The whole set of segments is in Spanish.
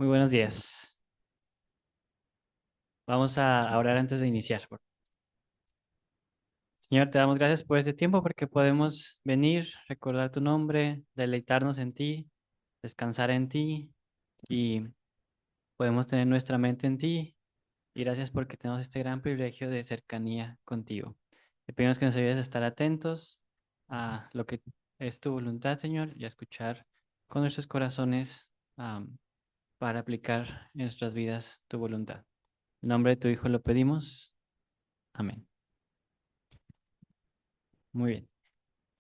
Muy buenos días. Vamos a orar antes de iniciar. Señor, te damos gracias por este tiempo porque podemos venir, recordar tu nombre, deleitarnos en ti, descansar en ti y podemos tener nuestra mente en ti. Y gracias porque tenemos este gran privilegio de cercanía contigo. Te pedimos que nos ayudes a estar atentos a lo que es tu voluntad, Señor, y a escuchar con nuestros corazones para aplicar en nuestras vidas tu voluntad. En nombre de tu Hijo lo pedimos. Amén. Muy bien.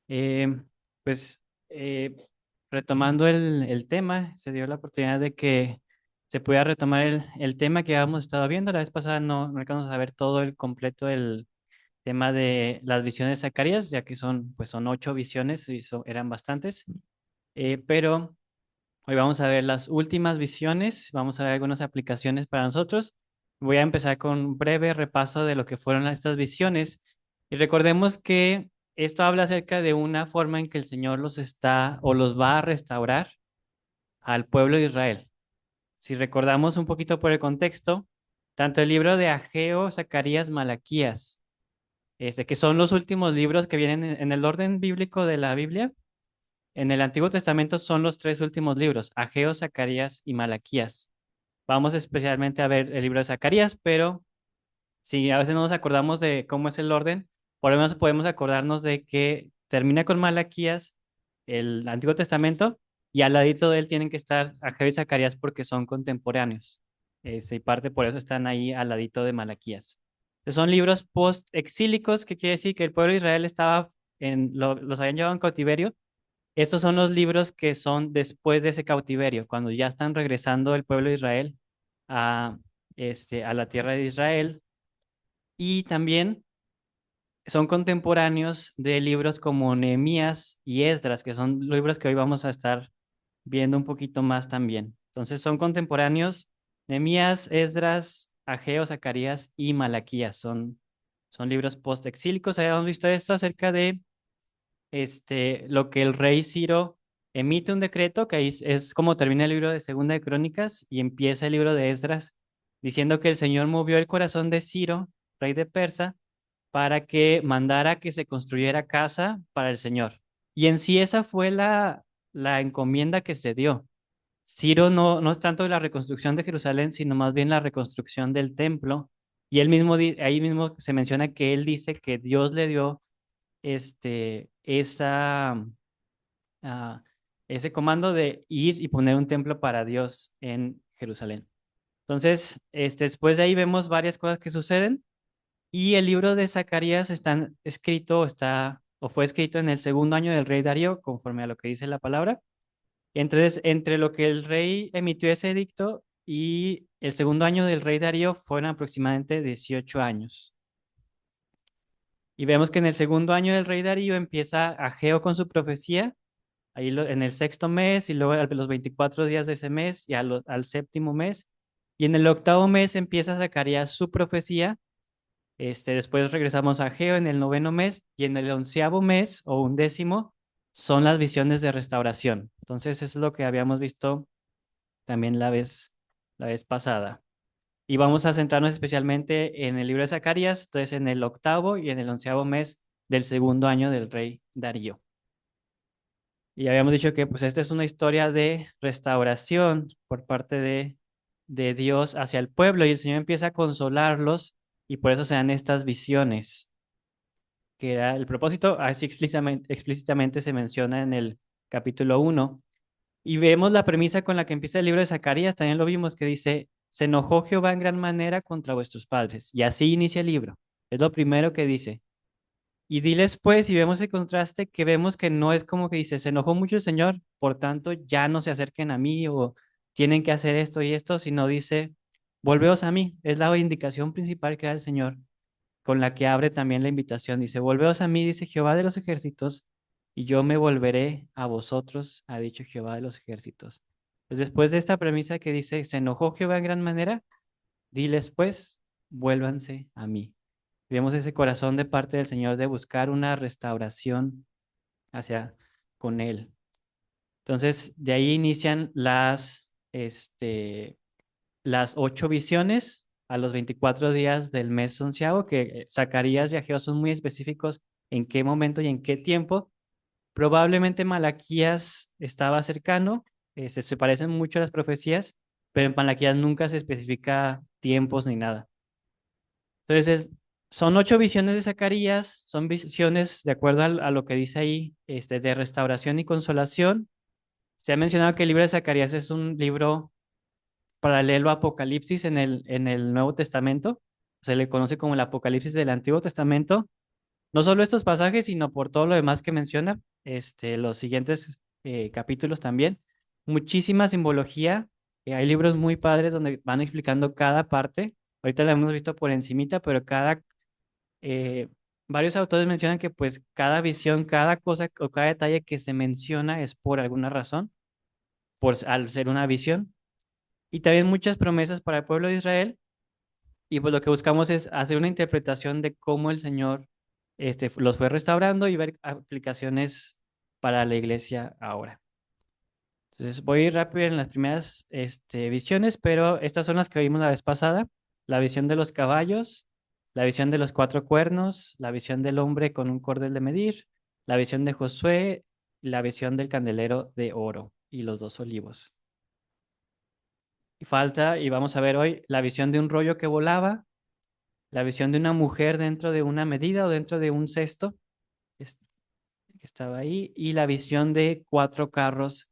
Eh, pues eh, retomando el tema, se dio la oportunidad de que se pudiera retomar el tema que habíamos estado viendo. La vez pasada no alcanzamos a ver todo el completo el tema de las visiones de Zacarías, ya que son 8 visiones y eran bastantes. Pero hoy vamos a ver las últimas visiones, vamos a ver algunas aplicaciones para nosotros. Voy a empezar con un breve repaso de lo que fueron estas visiones. Y recordemos que esto habla acerca de una forma en que el Señor los está o los va a restaurar al pueblo de Israel. Si recordamos un poquito por el contexto, tanto el libro de Ageo, Zacarías, Malaquías, que son los últimos libros que vienen en el orden bíblico de la Biblia, en el Antiguo Testamento son los 3 últimos libros, Ageo, Zacarías y Malaquías. Vamos especialmente a ver el libro de Zacarías, pero si a veces no nos acordamos de cómo es el orden, por lo menos podemos acordarnos de que termina con Malaquías, el Antiguo Testamento, y al ladito de él tienen que estar Ageo y Zacarías porque son contemporáneos. Y parte por eso están ahí al ladito de Malaquías. Son libros post-exílicos, que quiere decir que el pueblo de Israel estaba los habían llevado en cautiverio. Estos son los libros que son después de ese cautiverio, cuando ya están regresando el pueblo de Israel a, a la tierra de Israel. Y también son contemporáneos de libros como Nehemías y Esdras, que son libros que hoy vamos a estar viendo un poquito más también. Entonces son contemporáneos Nehemías, Esdras, Ageo, Zacarías y Malaquías. Son libros post-exílicos. Habíamos visto esto acerca de lo que el rey Ciro emite un decreto, que ahí es como termina el libro de Segunda de Crónicas y empieza el libro de Esdras, diciendo que el Señor movió el corazón de Ciro, rey de Persa, para que mandara que se construyera casa para el Señor. Y en sí esa fue la encomienda que se dio. Ciro no es tanto la reconstrucción de Jerusalén, sino más bien la reconstrucción del templo. Y él mismo, ahí mismo se menciona que él dice que Dios le dio esa, ah, ese comando de ir y poner un templo para Dios en Jerusalén. Entonces, después de ahí vemos varias cosas que suceden y el libro de Zacarías o fue escrito en el segundo año del rey Darío, conforme a lo que dice la palabra. Entonces, entre lo que el rey emitió ese edicto y el segundo año del rey Darío fueron aproximadamente 18 años. Y vemos que en el segundo año del rey Darío empieza Ageo con su profecía, ahí en el sexto mes y luego a los 24 días de ese mes y al séptimo mes. Y en el octavo mes empieza Zacarías su profecía. Después regresamos a Ageo en el noveno mes y en el 11º mes o 11º son las visiones de restauración. Entonces eso es lo que habíamos visto también la vez pasada. Y vamos a centrarnos especialmente en el libro de Zacarías, entonces en el octavo y en el 11º mes del segundo año del rey Darío. Y habíamos dicho que pues esta es una historia de restauración por parte de Dios hacia el pueblo y el Señor empieza a consolarlos y por eso se dan estas visiones, que era el propósito, así explícitamente se menciona en el capítulo 1. Y vemos la premisa con la que empieza el libro de Zacarías, también lo vimos, que dice, se enojó Jehová en gran manera contra vuestros padres. Y así inicia el libro. Es lo primero que dice. Y diles pues, y vemos el contraste, que vemos que no es como que dice, se enojó mucho el Señor, por tanto ya no se acerquen a mí o tienen que hacer esto y esto, sino dice, volveos a mí. Es la indicación principal que da el Señor, con la que abre también la invitación. Dice, volveos a mí, dice Jehová de los ejércitos, y yo me volveré a vosotros, ha dicho Jehová de los ejércitos. Pues después de esta premisa que dice, se enojó Jehová en gran manera, diles pues, vuélvanse a mí. Vemos ese corazón de parte del Señor de buscar una restauración hacia con Él. Entonces, de ahí inician las las 8 visiones a los 24 días del mes onceavo, que Zacarías y Ageo son muy específicos en qué momento y en qué tiempo. Probablemente Malaquías estaba cercano, se parecen mucho a las profecías, pero en Malaquías nunca se especifica tiempos ni nada. Entonces, son 8 visiones de Zacarías, son visiones de acuerdo a lo que dice ahí, de restauración y consolación. Se ha mencionado que el libro de Zacarías es un libro paralelo a Apocalipsis en el Nuevo Testamento. Se le conoce como el Apocalipsis del Antiguo Testamento. No solo estos pasajes, sino por todo lo demás que menciona, los siguientes capítulos también. Muchísima simbología. Hay libros muy padres donde van explicando cada parte. Ahorita la hemos visto por encimita, pero eh, varios autores mencionan que pues cada visión, cada cosa o cada detalle que se menciona es por alguna razón, al ser una visión. Y también muchas promesas para el pueblo de Israel. Y pues lo que buscamos es hacer una interpretación de cómo el Señor los fue restaurando y ver aplicaciones para la iglesia ahora. Entonces voy a ir rápido en las primeras visiones, pero estas son las que vimos la vez pasada. La visión de los caballos, la visión de los 4 cuernos, la visión del hombre con un cordel de medir, la visión de Josué, la visión del candelero de oro y los 2 olivos. Y falta, y vamos a ver hoy, la visión de un rollo que volaba, la visión de una mujer dentro de una medida o dentro de un cesto es- que estaba ahí, y la visión de 4 carros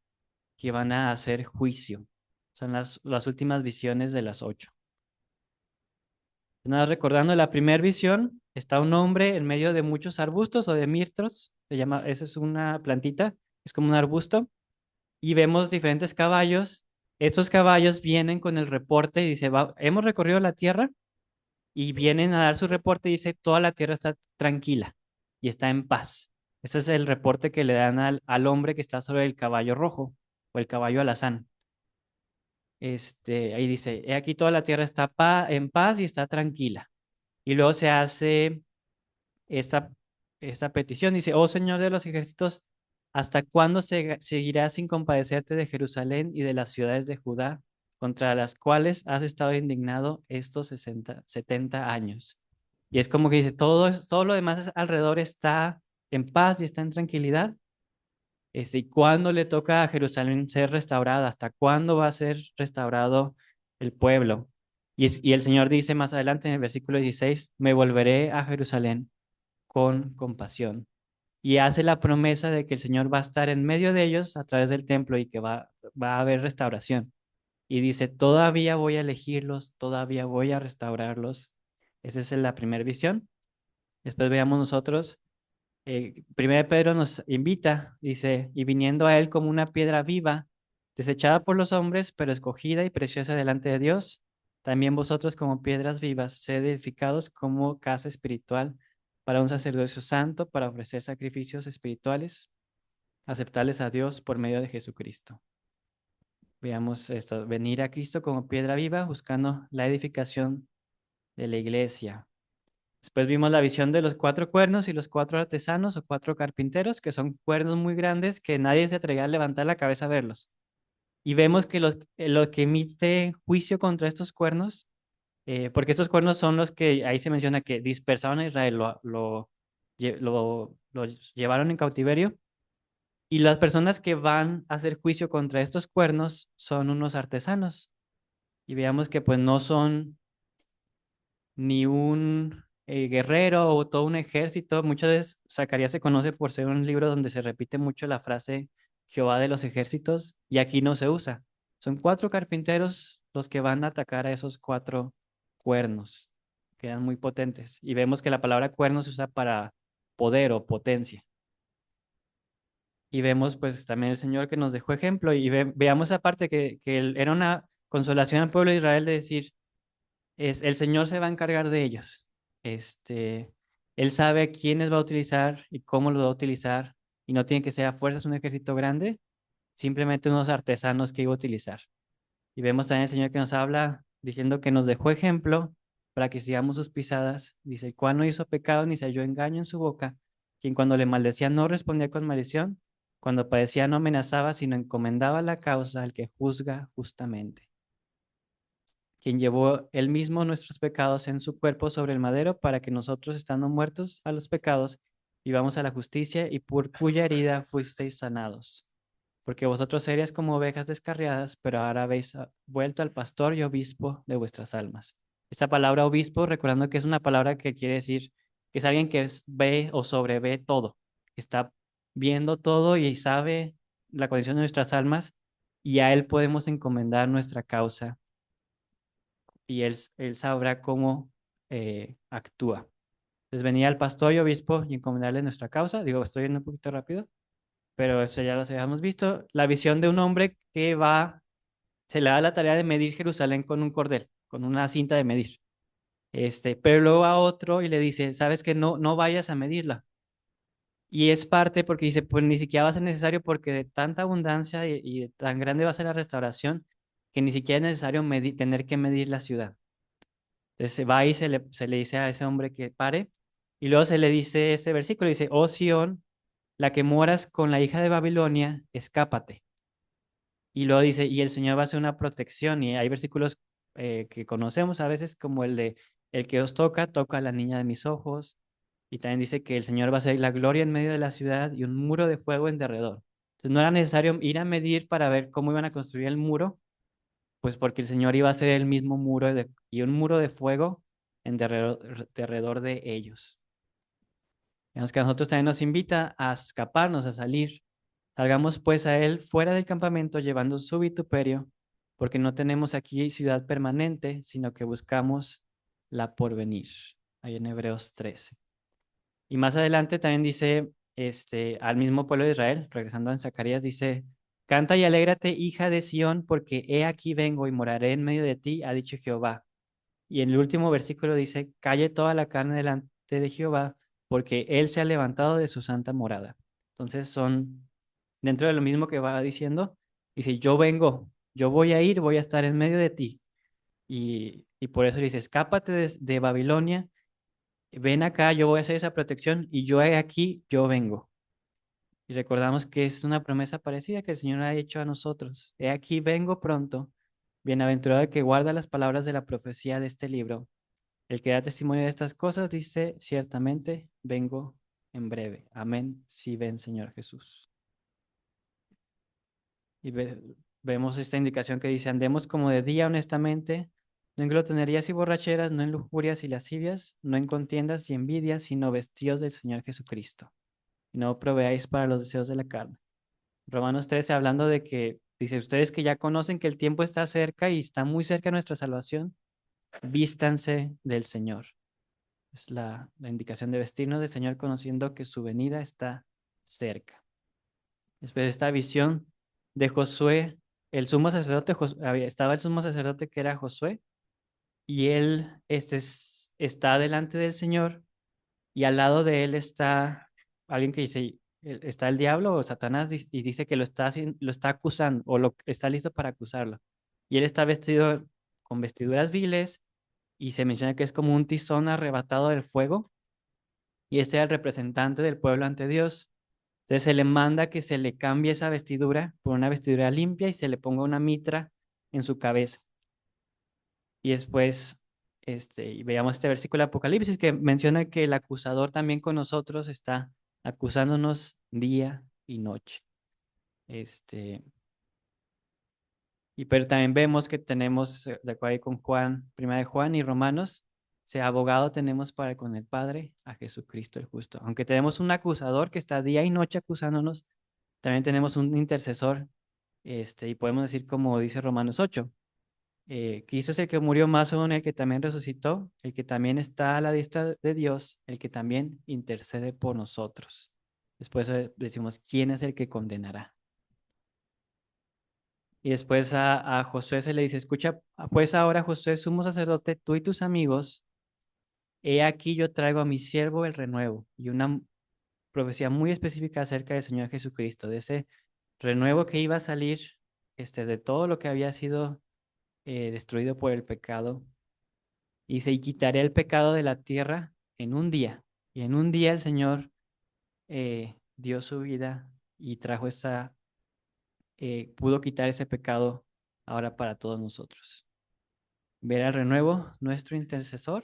que van a hacer juicio. Son las últimas visiones de las 8. Nada, recordando la primera visión, está un hombre en medio de muchos arbustos o de mirtos, esa es una plantita, es como un arbusto, y vemos diferentes caballos. Estos caballos vienen con el reporte y dice, hemos recorrido la tierra y vienen a dar su reporte y dice, toda la tierra está tranquila y está en paz. Ese es el reporte que le dan al hombre que está sobre el caballo rojo o el caballo alazán. Ahí dice, he aquí toda la tierra está en paz y está tranquila. Y luego se hace esta, esta petición, dice, oh Señor de los ejércitos, ¿hasta cuándo seguirás sin compadecerte de Jerusalén y de las ciudades de Judá, contra las cuales has estado indignado estos 70 años? Y es como que dice, todo lo demás alrededor está en paz y está en tranquilidad. ¿Y cuándo le toca a Jerusalén ser restaurada? ¿Hasta cuándo va a ser restaurado el pueblo? Y el Señor dice más adelante en el versículo 16, me volveré a Jerusalén con compasión. Y hace la promesa de que el Señor va a estar en medio de ellos a través del templo y que va a haber restauración. Y dice, todavía voy a elegirlos, todavía voy a restaurarlos. Esa es la primera visión. Después veamos nosotros, 1 Pedro nos invita, dice, y viniendo a él como una piedra viva, desechada por los hombres, pero escogida y preciosa delante de Dios, también vosotros como piedras vivas, sed edificados como casa espiritual para un sacerdocio santo, para ofrecer sacrificios espirituales, aceptables a Dios por medio de Jesucristo. Veamos esto, venir a Cristo como piedra viva, buscando la edificación de la iglesia. Después vimos la visión de los 4 cuernos y los 4 artesanos o 4 carpinteros, que son cuernos muy grandes que nadie se atrevía a levantar la cabeza a verlos. Y vemos que lo que emite juicio contra estos cuernos, porque estos cuernos son los que ahí se menciona que dispersaron a Israel, lo llevaron en cautiverio. Y las personas que van a hacer juicio contra estos cuernos son unos artesanos. Y veamos que pues no son ni un guerrero o todo un ejército. Muchas veces Zacarías se conoce por ser un libro donde se repite mucho la frase Jehová de los ejércitos y aquí no se usa. Son 4 carpinteros los que van a atacar a esos 4 cuernos, que eran muy potentes. Y vemos que la palabra cuerno se usa para poder o potencia. Y vemos pues también el Señor que nos dejó ejemplo y veamos aparte que era una consolación al pueblo de Israel de decir, el Señor se va a encargar de ellos. Él sabe a quiénes va a utilizar y cómo los va a utilizar y no tiene que ser a fuerzas un ejército grande, simplemente unos artesanos que iba a utilizar. Y vemos también el Señor que nos habla diciendo que nos dejó ejemplo para que sigamos sus pisadas. Dice, el cual no hizo pecado ni se halló engaño en su boca, quien cuando le maldecía no respondía con maldición, Cuando padecía no amenazaba, sino encomendaba la causa al que juzga justamente, quien llevó él mismo nuestros pecados en su cuerpo sobre el madero para que nosotros, estando muertos a los pecados, vivamos a la justicia, y por cuya herida fuisteis sanados. Porque vosotros seríais como ovejas descarriadas, pero ahora habéis vuelto al pastor y obispo de vuestras almas. Esta palabra obispo, recordando que es una palabra que quiere decir que es alguien que ve o sobrevé todo, que está viendo todo y sabe la condición de nuestras almas, y a él podemos encomendar nuestra causa, y él sabrá cómo actúa. Entonces venía el pastor y obispo y encomendarle nuestra causa. Digo, estoy yendo un poquito rápido, pero eso ya lo habíamos visto. La visión de un hombre que va, se le da la tarea de medir Jerusalén con un cordel, con una cinta de medir. Pero luego a otro y le dice, sabes que no vayas a medirla. Y es parte porque dice, pues ni siquiera va a ser necesario, porque de tanta abundancia y de tan grande va a ser la restauración, que ni siquiera es necesario tener que medir la ciudad. Entonces se va y se le dice a ese hombre que pare, y luego se le dice este versículo, dice, oh Sión, la que moras con la hija de Babilonia, escápate. Y luego dice, y el Señor va a hacer una protección. Y hay versículos que conocemos a veces, como el de, el que os toca, toca a la niña de mis ojos. Y también dice que el Señor va a hacer la gloria en medio de la ciudad y un muro de fuego en derredor. Entonces no era necesario ir a medir para ver cómo iban a construir el muro, pues porque el Señor iba a hacer el mismo muro y un muro de fuego en derredor de ellos. Vemos que a nosotros también nos invita a escaparnos, a salir. Salgamos pues a él fuera del campamento llevando su vituperio, porque no tenemos aquí ciudad permanente, sino que buscamos la porvenir. Ahí en Hebreos 13. Y más adelante también dice, al mismo pueblo de Israel, regresando en Zacarías, dice, canta y alégrate, hija de Sión, porque he aquí vengo y moraré en medio de ti, ha dicho Jehová. Y en el último versículo dice, calle toda la carne delante de Jehová, porque él se ha levantado de su santa morada. Entonces son, dentro de lo mismo que va diciendo, dice, yo vengo, yo voy a ir, voy a estar en medio de ti. Y por eso dice, escápate de Babilonia, ven acá, yo voy a hacer esa protección, y yo he aquí, yo vengo. Y recordamos que es una promesa parecida que el Señor ha hecho a nosotros. He aquí, vengo pronto. Bienaventurado el que guarda las palabras de la profecía de este libro. El que da testimonio de estas cosas dice, ciertamente vengo en breve. Amén. Si ven, Señor Jesús. Y vemos esta indicación que dice, andemos como de día honestamente, no en glotonerías y borracheras, no en lujurias y lascivias, no en contiendas y envidias, sino vestidos del Señor Jesucristo. Y no proveáis para los deseos de la carne. Romanos 13, hablando de que, dice, ustedes que ya conocen que el tiempo está cerca y está muy cerca de nuestra salvación, vístanse del Señor. Es la indicación de vestirnos del Señor, conociendo que su venida está cerca. Después de esta visión de Josué, el sumo sacerdote, estaba el sumo sacerdote que era Josué, y él está delante del Señor, y al lado de él está alguien que dice, está el diablo o Satanás, y dice que lo está acusando, o está listo para acusarlo. Y él está vestido con vestiduras viles, y se menciona que es como un tizón arrebatado del fuego, y este era el representante del pueblo ante Dios. Entonces se le manda que se le cambie esa vestidura por una vestidura limpia y se le ponga una mitra en su cabeza. Y después, y veamos este versículo de Apocalipsis que menciona que el acusador también con nosotros está acusándonos día y noche. Este, pero también vemos que tenemos, de acuerdo ahí con Juan, primera de Juan y Romanos, ese abogado tenemos para con el Padre a Jesucristo el justo. Aunque tenemos un acusador que está día y noche acusándonos, también tenemos un intercesor, y podemos decir como dice Romanos 8, Cristo es el que murió, más aún el que también resucitó, el que también está a la diestra de Dios, el que también intercede por nosotros. Después decimos, ¿quién es el que condenará? Y después a Josué se le dice, escucha, pues ahora Josué, sumo sacerdote, tú y tus amigos, he aquí yo traigo a mi siervo el renuevo, y una profecía muy específica acerca del Señor Jesucristo, de ese renuevo que iba a salir, de todo lo que había sido destruido por el pecado. Y se quitaré el pecado de la tierra en un día. Y en un día el Señor dio su vida y trajo pudo quitar ese pecado ahora para todos nosotros. Ver al renuevo, nuestro intercesor.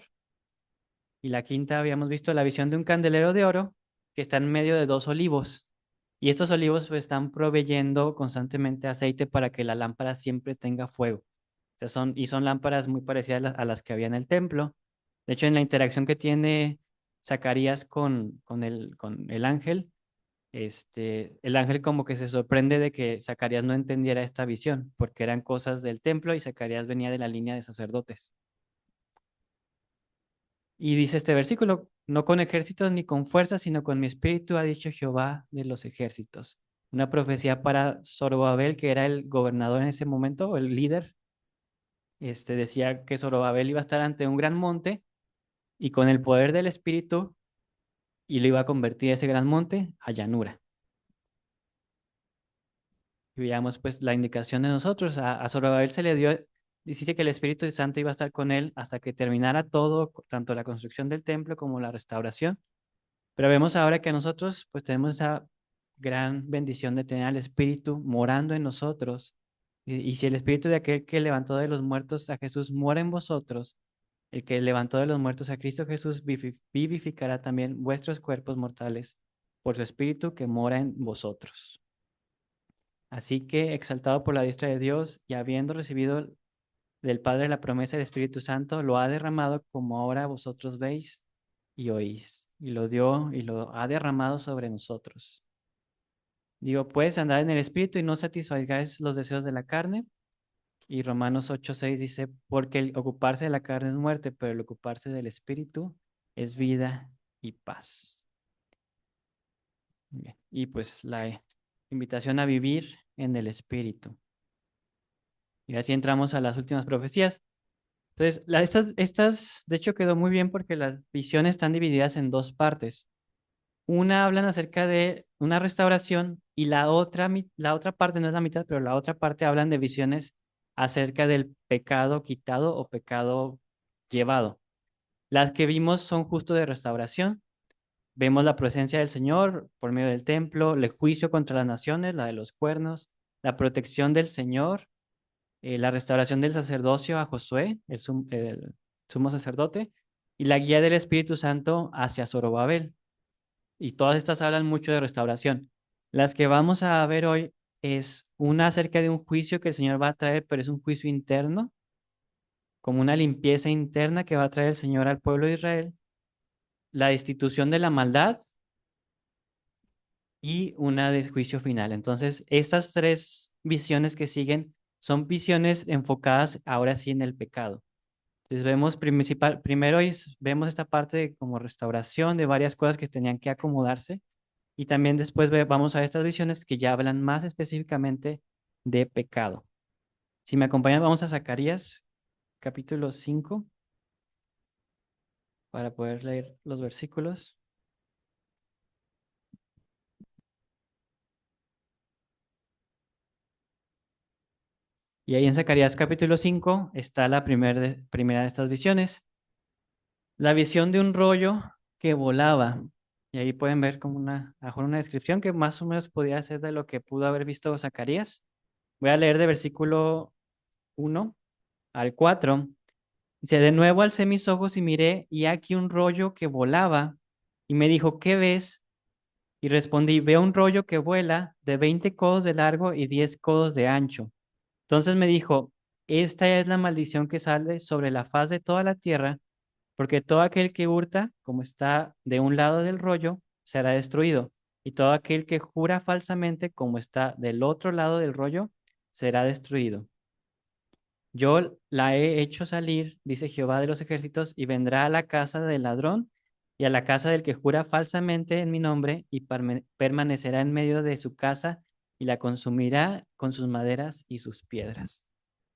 Y la quinta, habíamos visto la visión de un candelero de oro que está en medio de dos olivos. Y estos olivos pues, están proveyendo constantemente aceite para que la lámpara siempre tenga fuego. O sea, son lámparas muy parecidas a las que había en el templo. De hecho, en la interacción que tiene Zacarías con el ángel, el ángel como que se sorprende de que Zacarías no entendiera esta visión, porque eran cosas del templo y Zacarías venía de la línea de sacerdotes. Y dice este versículo, no con ejércitos ni con fuerza, sino con mi espíritu, ha dicho Jehová de los ejércitos. Una profecía para Zorobabel, que era el gobernador en ese momento, o el líder. Decía que Zorobabel iba a estar ante un gran monte y con el poder del espíritu y lo iba a convertir ese gran monte a llanura. Y veamos pues la indicación de nosotros. A Zorobabel se le dio, dice que el Espíritu Santo iba a estar con él hasta que terminara todo, tanto la construcción del templo como la restauración. Pero vemos ahora que nosotros pues tenemos esa gran bendición de tener al Espíritu morando en nosotros. Y si el Espíritu de aquel que levantó de los muertos a Jesús mora en vosotros, el que levantó de los muertos a Cristo Jesús vivificará también vuestros cuerpos mortales por su Espíritu que mora en vosotros. Así que, exaltado por la diestra de Dios y habiendo recibido del Padre la promesa del Espíritu Santo, lo ha derramado como ahora vosotros veis y oís. Y lo dio y lo ha derramado sobre nosotros. Digo, puedes andar en el Espíritu y no satisfagáis los deseos de la carne. Y Romanos 8:6 dice, porque el ocuparse de la carne es muerte, pero el ocuparse del Espíritu es vida y paz. Bien. Y pues la invitación a vivir en el Espíritu. Y así entramos a las últimas profecías. Entonces, estas, de hecho, quedó muy bien porque las visiones están divididas en dos partes. Una hablan acerca de una restauración y la otra parte no es la mitad, pero la otra parte hablan de visiones acerca del pecado quitado o pecado llevado. Las que vimos son justo de restauración. Vemos la presencia del Señor por medio del templo, el juicio contra las naciones, la de los cuernos, la protección del Señor, la restauración del sacerdocio a Josué, el sumo sacerdote, y la guía del Espíritu Santo hacia Zorobabel. Y todas estas hablan mucho de restauración. Las que vamos a ver hoy es una acerca de un juicio que el Señor va a traer, pero es un juicio interno, como una limpieza interna que va a traer el Señor al pueblo de Israel, la destitución de la maldad y una de juicio final. Entonces, estas tres visiones que siguen son visiones enfocadas ahora sí en el pecado. Entonces vemos primero vemos esta parte de como restauración de varias cosas que tenían que acomodarse y también después vamos a estas visiones que ya hablan más específicamente de pecado. Si me acompañan, vamos a Zacarías capítulo 5 para poder leer los versículos. Y ahí en Zacarías capítulo 5 está la primera de estas visiones, la visión de un rollo que volaba. Y ahí pueden ver como a mejor una descripción que más o menos podía ser de lo que pudo haber visto Zacarías. Voy a leer de versículo 1 al 4. Dice, de nuevo alcé mis ojos y miré, y aquí un rollo que volaba, y me dijo, ¿qué ves? Y respondí, veo un rollo que vuela de 20 codos de largo y 10 codos de ancho. Entonces me dijo, esta es la maldición que sale sobre la faz de toda la tierra, porque todo aquel que hurta, como está de un lado del rollo, será destruido, y todo aquel que jura falsamente, como está del otro lado del rollo, será destruido. Yo la he hecho salir, dice Jehová de los ejércitos, y vendrá a la casa del ladrón y a la casa del que jura falsamente en mi nombre, y permanecerá en medio de su casa y la consumirá con sus maderas y sus piedras.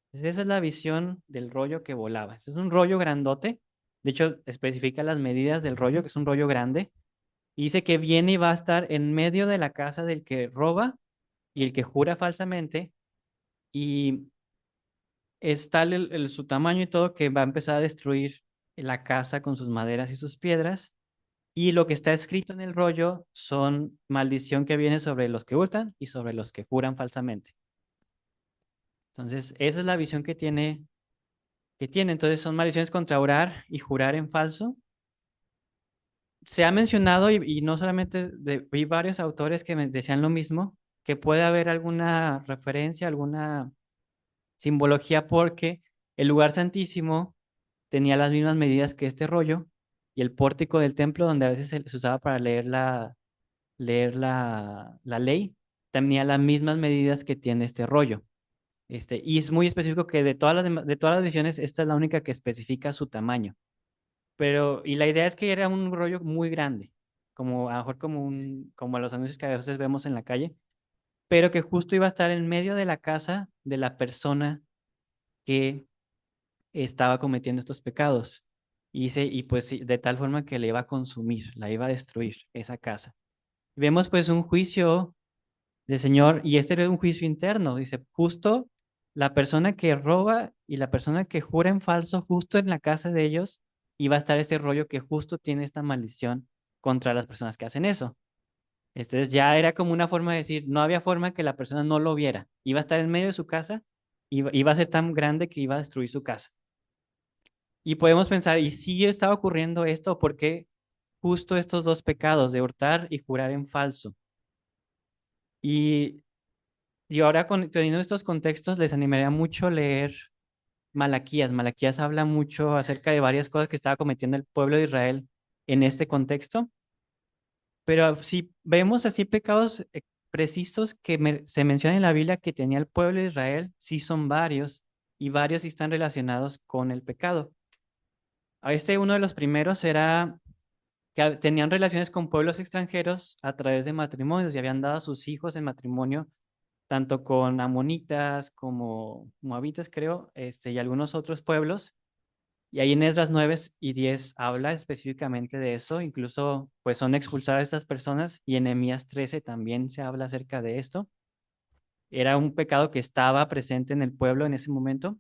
Entonces, esa es la visión del rollo que volaba. Este es un rollo grandote. De hecho, especifica las medidas del rollo, que es un rollo grande. Y dice que viene y va a estar en medio de la casa del que roba y el que jura falsamente. Y es tal su tamaño y todo que va a empezar a destruir la casa con sus maderas y sus piedras. Y lo que está escrito en el rollo son maldición que viene sobre los que hurtan y sobre los que juran falsamente. Entonces, esa es la visión que tiene. Entonces, son maldiciones contra orar y jurar en falso. Se ha mencionado, y no solamente vi varios autores que me decían lo mismo, que puede haber alguna referencia, alguna simbología, porque el lugar santísimo tenía las mismas medidas que este rollo, y el pórtico del templo, donde a veces se usaba para leer la ley, tenía las mismas medidas que tiene este rollo. Y es muy específico que de todas las visiones, esta es la única que especifica su tamaño. Y la idea es que era un rollo muy grande, como a lo mejor como los anuncios que a veces vemos en la calle, pero que justo iba a estar en medio de la casa de la persona que estaba cometiendo estos pecados. Y pues sí, de tal forma que le iba a consumir, la iba a destruir esa casa. Vemos pues un juicio del Señor, y este era un juicio interno. Dice, justo la persona que roba y la persona que jura en falso, justo en la casa de ellos, iba a estar ese rollo que justo tiene esta maldición contra las personas que hacen eso. Entonces ya era como una forma de decir, no había forma que la persona no lo viera. Iba a estar en medio de su casa, iba a ser tan grande que iba a destruir su casa. Y podemos pensar, ¿y si estaba ocurriendo esto? ¿Por qué justo estos dos pecados de hurtar y jurar en falso? Y Y ahora, teniendo estos contextos, les animaría mucho leer Malaquías. Malaquías habla mucho acerca de varias cosas que estaba cometiendo el pueblo de Israel en este contexto, pero si vemos así pecados precisos que se mencionan en la Biblia que tenía el pueblo de Israel, sí son varios, y varios sí están relacionados con el pecado. Uno de los primeros era que tenían relaciones con pueblos extranjeros a través de matrimonios y habían dado a sus hijos en matrimonio tanto con amonitas como moabitas, creo, y algunos otros pueblos. Y ahí en Esdras 9 y 10 habla específicamente de eso. Incluso, pues son expulsadas estas personas, y en Nehemías 13 también se habla acerca de esto. Era un pecado que estaba presente en el pueblo en ese momento.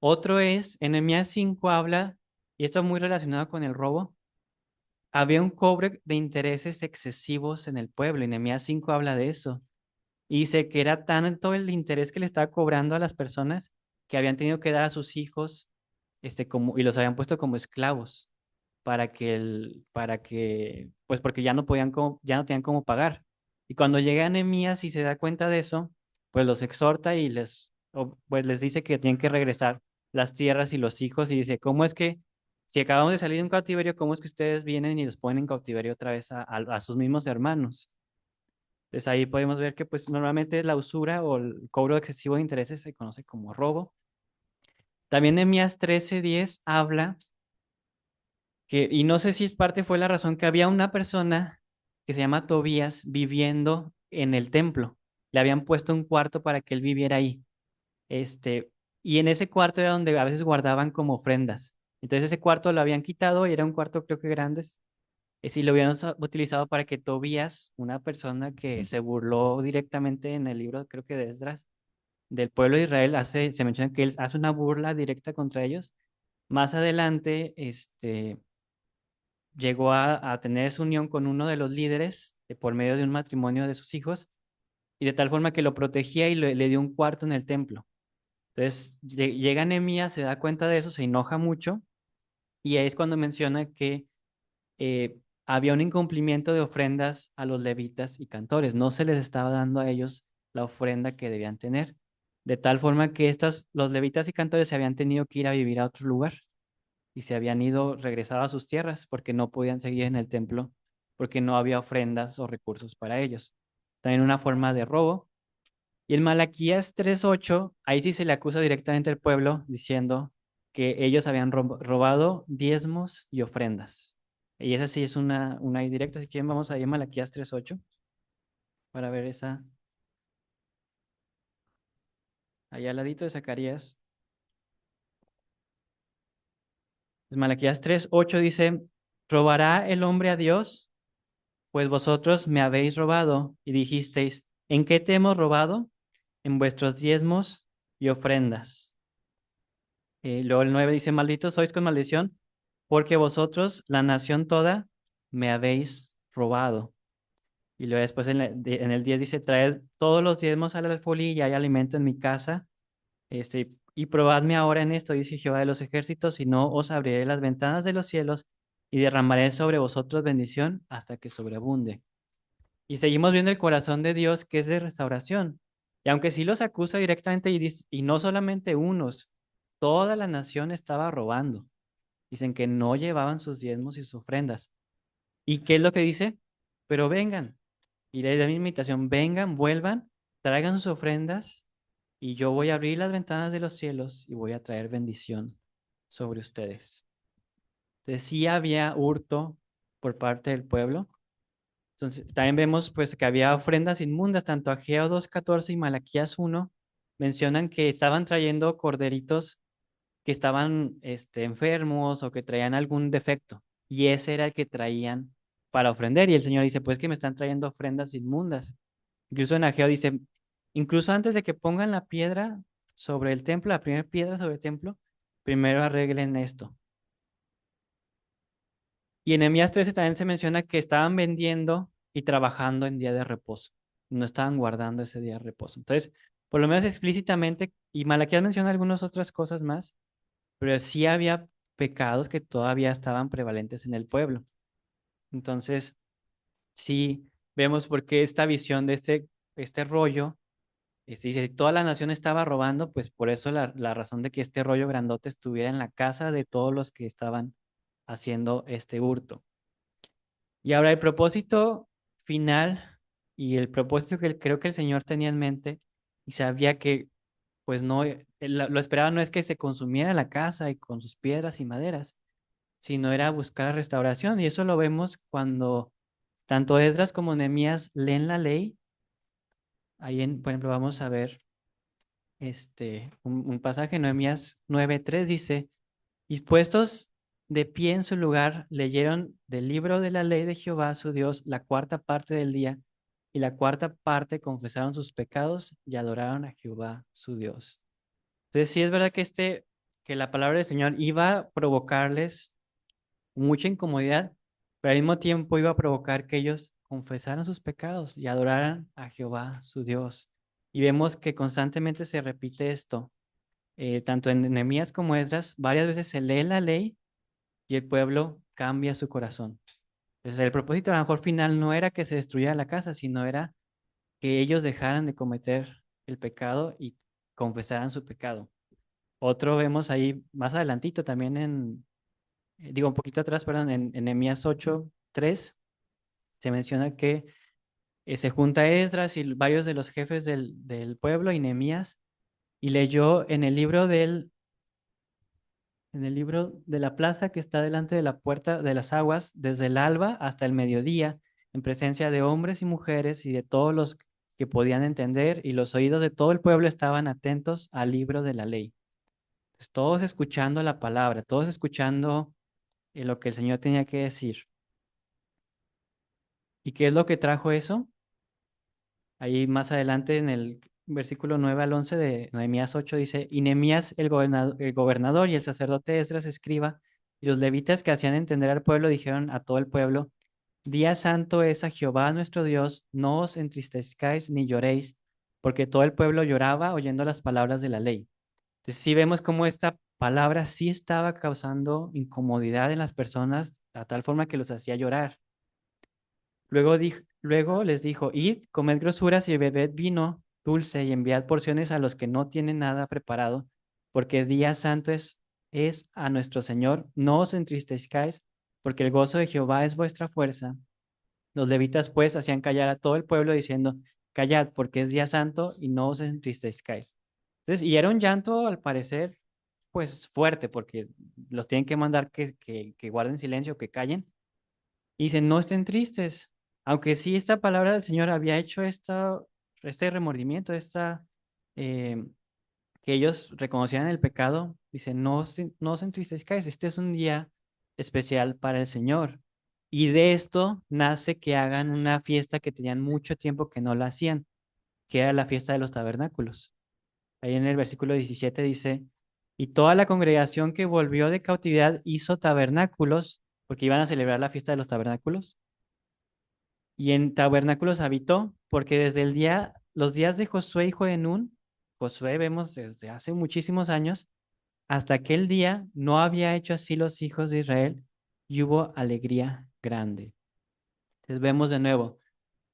Otro es, en Nehemías 5 habla, y esto muy relacionado con el robo, había un cobre de intereses excesivos en el pueblo, y Nehemías 5 habla de eso. Y dice que era tanto el interés que le estaba cobrando a las personas que habían tenido que dar a sus hijos, y los habían puesto como esclavos pues porque ya no podían, ya no tenían cómo pagar. Y cuando llega Nehemías y se da cuenta de eso, pues los exhorta y pues les dice que tienen que regresar las tierras y los hijos, y dice, ¿cómo es que si acabamos de salir de un cautiverio, cómo es que ustedes vienen y los ponen en cautiverio otra vez a sus mismos hermanos? Entonces ahí podemos ver que pues normalmente la usura o el cobro excesivo de intereses se conoce como robo. También Nehemías 13:10 habla y no sé si parte fue la razón, que había una persona que se llama Tobías viviendo en el templo. Le habían puesto un cuarto para que él viviera ahí. Este, y en ese cuarto era donde a veces guardaban como ofrendas. Entonces ese cuarto lo habían quitado y era un cuarto creo que grande. Sí, lo habían utilizado para que Tobías, una persona que se burló directamente en el libro, creo que de Esdras, del pueblo de Israel, se menciona que él hace una burla directa contra ellos. Más adelante, llegó a tener esa unión con uno de los líderes por medio de un matrimonio de sus hijos, y de tal forma que lo protegía y le dio un cuarto en el templo. Entonces, llega Nehemías, se da cuenta de eso, se enoja mucho, y ahí es cuando menciona que había un incumplimiento de ofrendas a los levitas y cantores. No se les estaba dando a ellos la ofrenda que debían tener. De tal forma que los levitas y cantores se habían tenido que ir a vivir a otro lugar, y se habían regresado a sus tierras porque no podían seguir en el templo, porque no había ofrendas o recursos para ellos. También una forma de robo. Y en Malaquías 3:8, ahí sí se le acusa directamente al pueblo diciendo que ellos habían robado diezmos y ofrendas. Y esa sí es una indirecta. Si quieren, vamos a ir a Malaquías 3:8 para ver esa, allá al ladito de Zacarías. Pues Malaquías 3:8 dice, ¿robará el hombre a Dios? Pues vosotros me habéis robado y dijisteis, ¿en qué te hemos robado? En vuestros diezmos y ofrendas. Luego el 9 dice, malditos sois con maldición, porque vosotros, la nación toda, me habéis robado. Y luego después en el 10 dice, traed todos los diezmos al alfolí y hay alimento en mi casa. Y probadme ahora en esto, dice Jehová de los ejércitos, y no os abriré las ventanas de los cielos y derramaré sobre vosotros bendición hasta que sobreabunde. Y seguimos viendo el corazón de Dios que es de restauración. Y aunque sí los acusa directamente y no solamente unos, toda la nación estaba robando. Dicen que no llevaban sus diezmos y sus ofrendas. ¿Y qué es lo que dice? Pero vengan. Y le da mi invitación, vengan, vuelvan, traigan sus ofrendas y yo voy a abrir las ventanas de los cielos y voy a traer bendición sobre ustedes. Entonces sí había hurto por parte del pueblo. Entonces también vemos pues que había ofrendas inmundas, tanto Ageo 2:14 y Malaquías 1 mencionan que estaban trayendo corderitos que estaban enfermos o que traían algún defecto. Y ese era el que traían para ofrendar. Y el Señor dice, pues que me están trayendo ofrendas inmundas. Incluso en Ageo dice, incluso antes de que pongan la piedra sobre el templo, la primera piedra sobre el templo, primero arreglen esto. Y en Nehemías 13 también se menciona que estaban vendiendo y trabajando en día de reposo. No estaban guardando ese día de reposo. Entonces, por lo menos explícitamente, y Malaquías menciona algunas otras cosas más, pero sí había pecados que todavía estaban prevalentes en el pueblo. Entonces, sí vemos por qué esta visión de este rollo, dice, si toda la nación estaba robando, pues por eso la razón de que este rollo grandote estuviera en la casa de todos los que estaban haciendo este hurto. Y ahora el propósito final y el propósito que creo que el Señor tenía en mente y sabía que pues no, lo esperaba no es que se consumiera la casa y con sus piedras y maderas, sino era buscar la restauración. Y eso lo vemos cuando tanto Esdras como Nehemías leen la ley. Ahí, por ejemplo, vamos a ver un pasaje, Nehemías 9:3 dice, y puestos de pie en su lugar, leyeron del libro de la ley de Jehová su Dios la cuarta parte del día, y la cuarta parte confesaron sus pecados y adoraron a Jehová su Dios. Entonces, sí es verdad que que la palabra del Señor iba a provocarles mucha incomodidad, pero al mismo tiempo iba a provocar que ellos confesaran sus pecados y adoraran a Jehová, su Dios. Y vemos que constantemente se repite esto, tanto en Nehemías como Esdras, varias veces se lee la ley y el pueblo cambia su corazón. Entonces, el propósito a lo mejor final no era que se destruyera la casa, sino era que ellos dejaran de cometer el pecado y confesaran su pecado. Otro vemos ahí más adelantito también digo un poquito atrás, perdón, en Nehemías 8:3 se menciona que se junta Esdras y varios de los jefes del pueblo y Nehemías y leyó en el libro de la plaza que está delante de la puerta de las aguas, desde el alba hasta el mediodía, en presencia de hombres y mujeres y de todos los que podían entender, y los oídos de todo el pueblo estaban atentos al libro de la ley. Pues todos escuchando la palabra, todos escuchando lo que el Señor tenía que decir. ¿Y qué es lo que trajo eso? Ahí más adelante en el versículo 9 al 11 de Nehemías 8 dice, y Nehemías el gobernador y el sacerdote Esdras escriba y los levitas que hacían entender al pueblo dijeron a todo el pueblo, día santo es a Jehová nuestro Dios, no os entristezcáis ni lloréis, porque todo el pueblo lloraba oyendo las palabras de la ley. Entonces sí vemos cómo esta palabra sí estaba causando incomodidad en las personas a tal forma que los hacía llorar. Luego les dijo, id, comed grosuras y bebed vino dulce y enviad porciones a los que no tienen nada preparado, porque día santo es a nuestro Señor. No os entristezcáis, porque el gozo de Jehová es vuestra fuerza. Los levitas pues hacían callar a todo el pueblo diciendo, callad, porque es día santo y no os entristezcáis. Entonces, y era un llanto al parecer pues fuerte, porque los tienen que mandar que guarden silencio, que callen. Y dicen, no estén tristes, aunque sí esta palabra del Señor había hecho este remordimiento, eh, que ellos reconocieran el pecado, dice, no os entristezcáis, este es un día especial para el Señor. Y de esto nace que hagan una fiesta que tenían mucho tiempo que no la hacían, que era la fiesta de los tabernáculos. Ahí en el versículo 17 dice, y toda la congregación que volvió de cautividad hizo tabernáculos porque iban a celebrar la fiesta de los tabernáculos. Y en tabernáculos habitó, porque desde los días de Josué, hijo de Nun, Josué vemos desde hace muchísimos años, hasta aquel día no había hecho así los hijos de Israel y hubo alegría grande. Entonces vemos de nuevo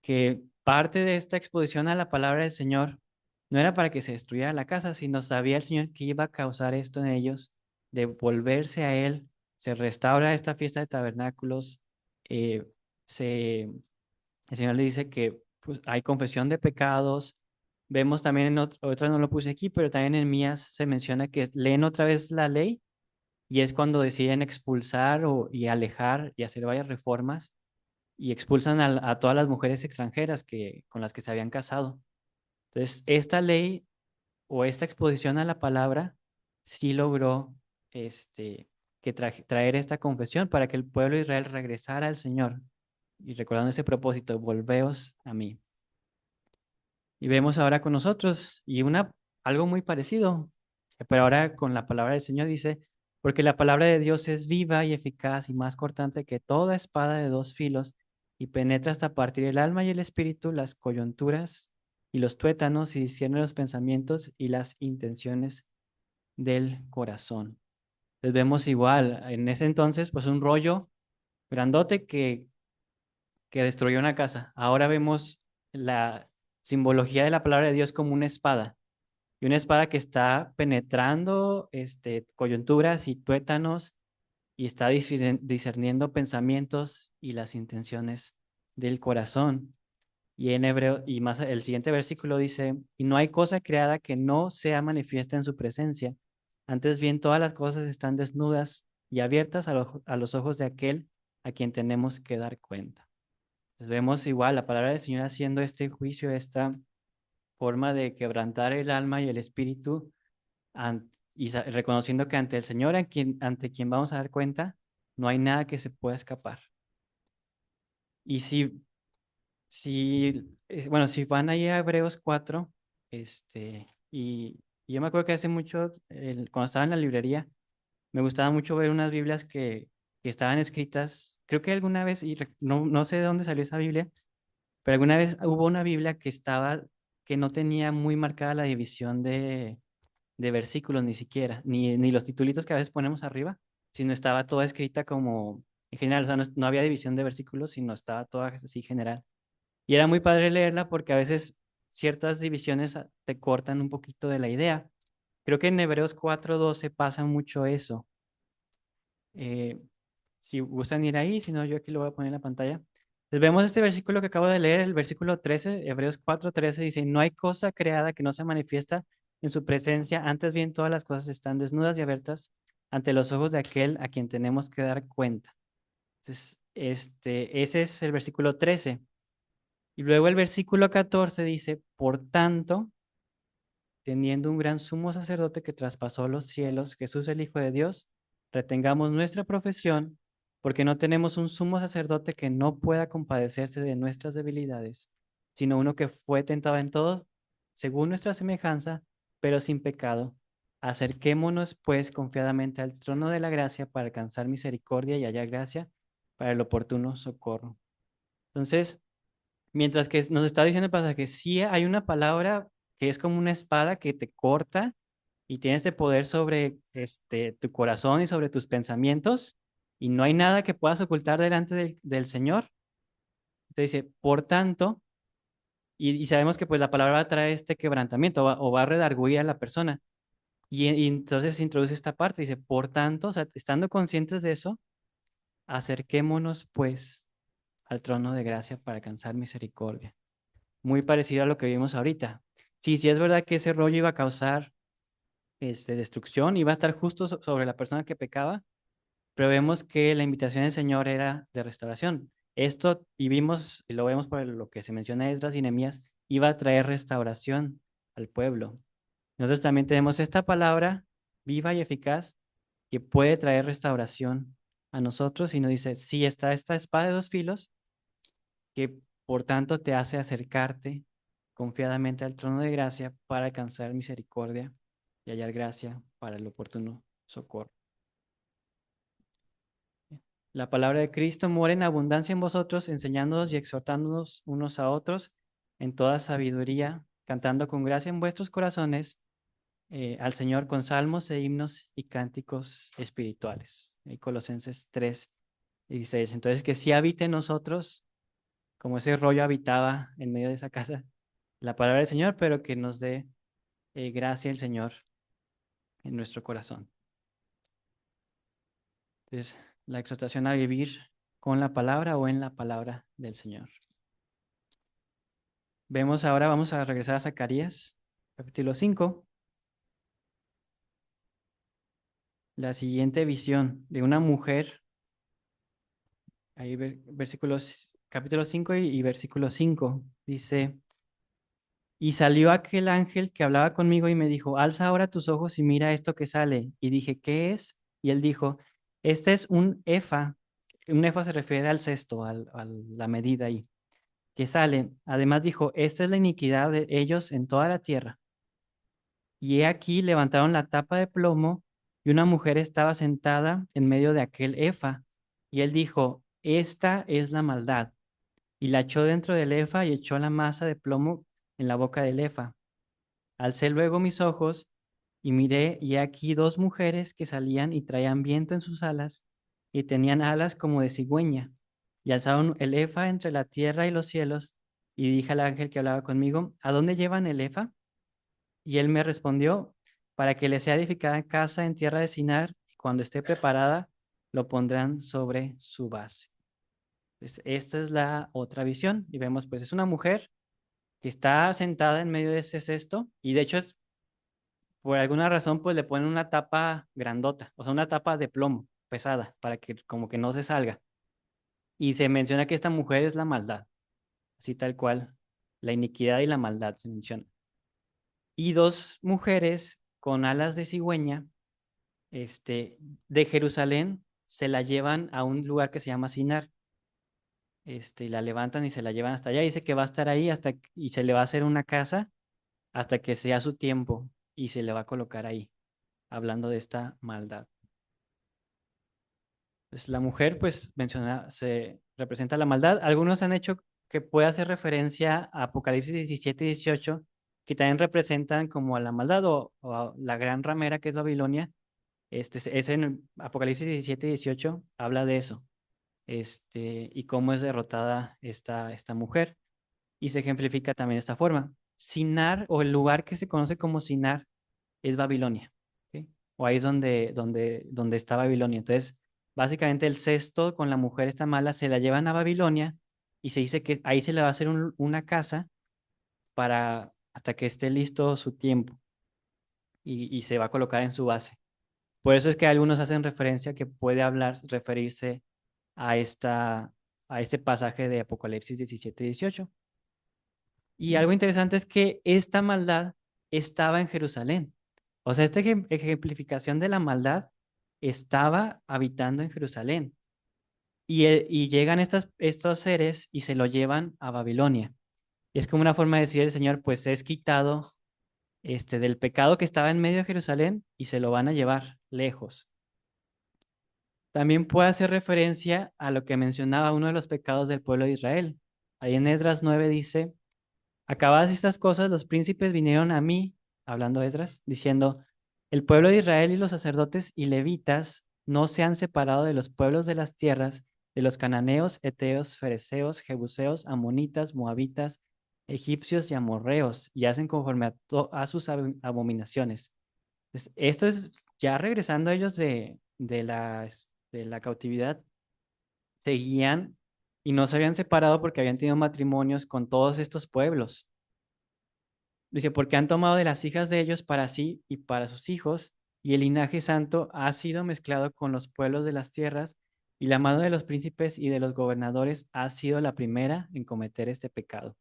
que parte de esta exposición a la palabra del Señor no era para que se destruyera la casa, sino sabía el Señor que iba a causar esto en ellos, de volverse a Él, se restaura esta fiesta de tabernáculos, eh, se el Señor le dice que pues, hay confesión de pecados. Vemos también en otra no lo puse aquí, pero también en Mías se menciona que leen otra vez la ley y es cuando deciden expulsar y alejar y hacer varias reformas y expulsan a todas las mujeres extranjeras con las que se habían casado. Entonces, esta ley o esta exposición a la palabra sí logró este, traer esta confesión para que el pueblo de Israel regresara al Señor y recordando ese propósito, volveos a mí. Y vemos ahora con nosotros algo muy parecido, pero ahora con la palabra del Señor dice, porque la palabra de Dios es viva y eficaz y más cortante que toda espada de dos filos y penetra hasta partir el alma y el espíritu, las coyunturas y los tuétanos y discierne los pensamientos y las intenciones del corazón. Entonces vemos igual, en ese entonces, pues un rollo grandote que destruyó una casa. Ahora vemos la simbología de la palabra de Dios como una espada. Y una espada que está penetrando coyunturas y tuétanos y está discerniendo pensamientos y las intenciones del corazón. Y en hebreo, y más el siguiente versículo dice, y no hay cosa creada que no sea manifiesta en su presencia. Antes bien, todas las cosas están desnudas y abiertas a los ojos de aquel a quien tenemos que dar cuenta. Entonces vemos igual la palabra del Señor haciendo este juicio, esta forma de quebrantar el alma y el espíritu reconociendo que ante el Señor, ante quien vamos a dar cuenta, no hay nada que se pueda escapar. Y bueno, si van ahí a Hebreos 4, y yo me acuerdo que hace mucho, cuando estaba en la librería, me gustaba mucho ver unas Biblias que estaban escritas, creo que alguna vez, no sé de dónde salió esa Biblia, pero alguna vez hubo una Biblia que no tenía muy marcada la división de versículos ni siquiera, ni los titulitos que a veces ponemos arriba, sino estaba toda escrita como en general, o sea, no había división de versículos, sino estaba toda así general. Y era muy padre leerla porque a veces ciertas divisiones te cortan un poquito de la idea. Creo que en Hebreos 4:12 pasa mucho eso. Eh, si gustan ir ahí, si no, yo aquí lo voy a poner en la pantalla. Entonces, vemos este versículo que acabo de leer, el versículo 13, Hebreos 4:13 dice, no hay cosa creada que no se manifiesta en su presencia, antes bien todas las cosas están desnudas y abiertas ante los ojos de aquel a quien tenemos que dar cuenta. Entonces, ese es el versículo 13. Y luego el versículo 14 dice, por tanto, teniendo un gran sumo sacerdote que traspasó los cielos, Jesús el Hijo de Dios, retengamos nuestra profesión, porque no tenemos un sumo sacerdote que no pueda compadecerse de nuestras debilidades, sino uno que fue tentado en todo, según nuestra semejanza, pero sin pecado. Acerquémonos, pues, confiadamente al trono de la gracia para alcanzar misericordia y hallar gracia para el oportuno socorro. Entonces, mientras que nos está diciendo el pasaje, sí hay una palabra que es como una espada que te corta y tiene este poder sobre tu corazón y sobre tus pensamientos, y no hay nada que puedas ocultar delante del Señor. Entonces dice, por tanto, y sabemos que pues la palabra trae este quebrantamiento o va a redarguir a la persona. Y entonces introduce esta parte, dice, por tanto, o sea, estando conscientes de eso, acerquémonos pues al trono de gracia para alcanzar misericordia. Muy parecido a lo que vimos ahorita. Sí, sí es verdad que ese rollo iba a causar destrucción, iba a estar justo sobre la persona que pecaba, pero vemos que la invitación del Señor era de restauración. Esto, y vimos, y lo vemos por lo que se menciona en Esdras y Nehemías, iba a traer restauración al pueblo. Nosotros también tenemos esta palabra viva y eficaz que puede traer restauración a nosotros y nos dice, sí, está esta espada de dos filos que por tanto te hace acercarte confiadamente al trono de gracia para alcanzar misericordia y hallar gracia para el oportuno socorro. La palabra de Cristo mora en abundancia en vosotros, enseñándonos y exhortándonos unos a otros en toda sabiduría, cantando con gracia en vuestros corazones al Señor con salmos e himnos y cánticos espirituales. Colosenses 3:16. Entonces, que sí habite en nosotros, como ese rollo habitaba en medio de esa casa, la palabra del Señor, pero que nos dé gracia el Señor en nuestro corazón. Entonces, la exhortación a vivir con la palabra o en la palabra del Señor. Vemos ahora, vamos a regresar a Zacarías, capítulo 5, la siguiente visión de una mujer, ahí versículos, capítulo 5 y versículo 5, dice, y salió aquel ángel que hablaba conmigo y me dijo, alza ahora tus ojos y mira esto que sale. Y dije, ¿qué es? Y él dijo, este es un efa. Un efa se refiere al cesto, a la medida ahí, que sale. Además dijo, esta es la iniquidad de ellos en toda la tierra. Y he aquí levantaron la tapa de plomo y una mujer estaba sentada en medio de aquel efa. Y él dijo, esta es la maldad. Y la echó dentro del efa y echó la masa de plomo en la boca del efa. Alcé luego mis ojos y miré, y he aquí dos mujeres que salían y traían viento en sus alas, y tenían alas como de cigüeña, y alzaron el efa entre la tierra y los cielos, y dije al ángel que hablaba conmigo, ¿a dónde llevan el efa? Y él me respondió, para que le sea edificada casa en tierra de Sinar, y cuando esté preparada, lo pondrán sobre su base. Pues esta es la otra visión, y vemos, pues es una mujer que está sentada en medio de ese cesto, y de hecho es por alguna razón, pues le ponen una tapa grandota, o sea, una tapa de plomo pesada, para que como que no se salga. Y se menciona que esta mujer es la maldad, así tal cual, la iniquidad y la maldad se menciona. Y dos mujeres con alas de cigüeña, de Jerusalén, se la llevan a un lugar que se llama Sinar, y la levantan y se la llevan hasta allá. Dice que va a estar ahí y se le va a hacer una casa hasta que sea su tiempo y se le va a colocar ahí, hablando de esta maldad. Pues la mujer, pues menciona, se representa la maldad. Algunos han hecho que puede hacer referencia a Apocalipsis 17 y 18, que también representan como a la maldad o a la gran ramera que es Babilonia. Es en Apocalipsis 17 y 18, habla de eso, y cómo es derrotada esta mujer. Y se ejemplifica también de esta forma. Sinar, o el lugar que se conoce como Sinar, es Babilonia, ¿sí? O ahí es donde está Babilonia. Entonces, básicamente el cesto con la mujer esta mala se la llevan a Babilonia y se dice que ahí se le va a hacer una casa para hasta que esté listo su tiempo y se va a colocar en su base. Por eso es que algunos hacen referencia que puede referirse a a este pasaje de Apocalipsis 17 y 18. Y algo interesante es que esta maldad estaba en Jerusalén. O sea, esta ejemplificación de la maldad estaba habitando en Jerusalén. Y llegan estos seres y se lo llevan a Babilonia. Y es como una forma de decir el Señor, pues es quitado del pecado que estaba en medio de Jerusalén y se lo van a llevar lejos. También puede hacer referencia a lo que mencionaba uno de los pecados del pueblo de Israel. Ahí en Esdras 9 dice, acabadas estas cosas, los príncipes vinieron a mí, hablando Esdras, diciendo, el pueblo de Israel y los sacerdotes y levitas no se han separado de los pueblos de las tierras, de los cananeos, eteos, fereceos, jebuseos, amonitas, moabitas, egipcios y amorreos, y hacen conforme a sus abominaciones. Esto es ya regresando a ellos de la cautividad, seguían y no se habían separado porque habían tenido matrimonios con todos estos pueblos. Dice, porque han tomado de las hijas de ellos para sí y para sus hijos, y el linaje santo ha sido mezclado con los pueblos de las tierras, y la mano de los príncipes y de los gobernadores ha sido la primera en cometer este pecado.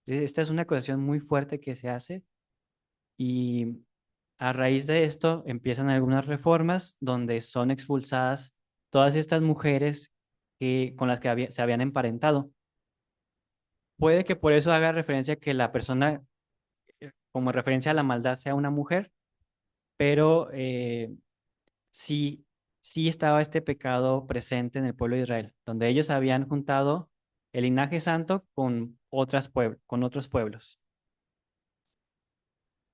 Esta es una acusación muy fuerte que se hace, y a raíz de esto empiezan algunas reformas donde son expulsadas todas estas mujeres con las que se habían emparentado. Puede que por eso haga referencia que la persona, como referencia a la maldad, sea una mujer, pero si, sí estaba este pecado presente en el pueblo de Israel, donde ellos habían juntado el linaje santo con con otros pueblos.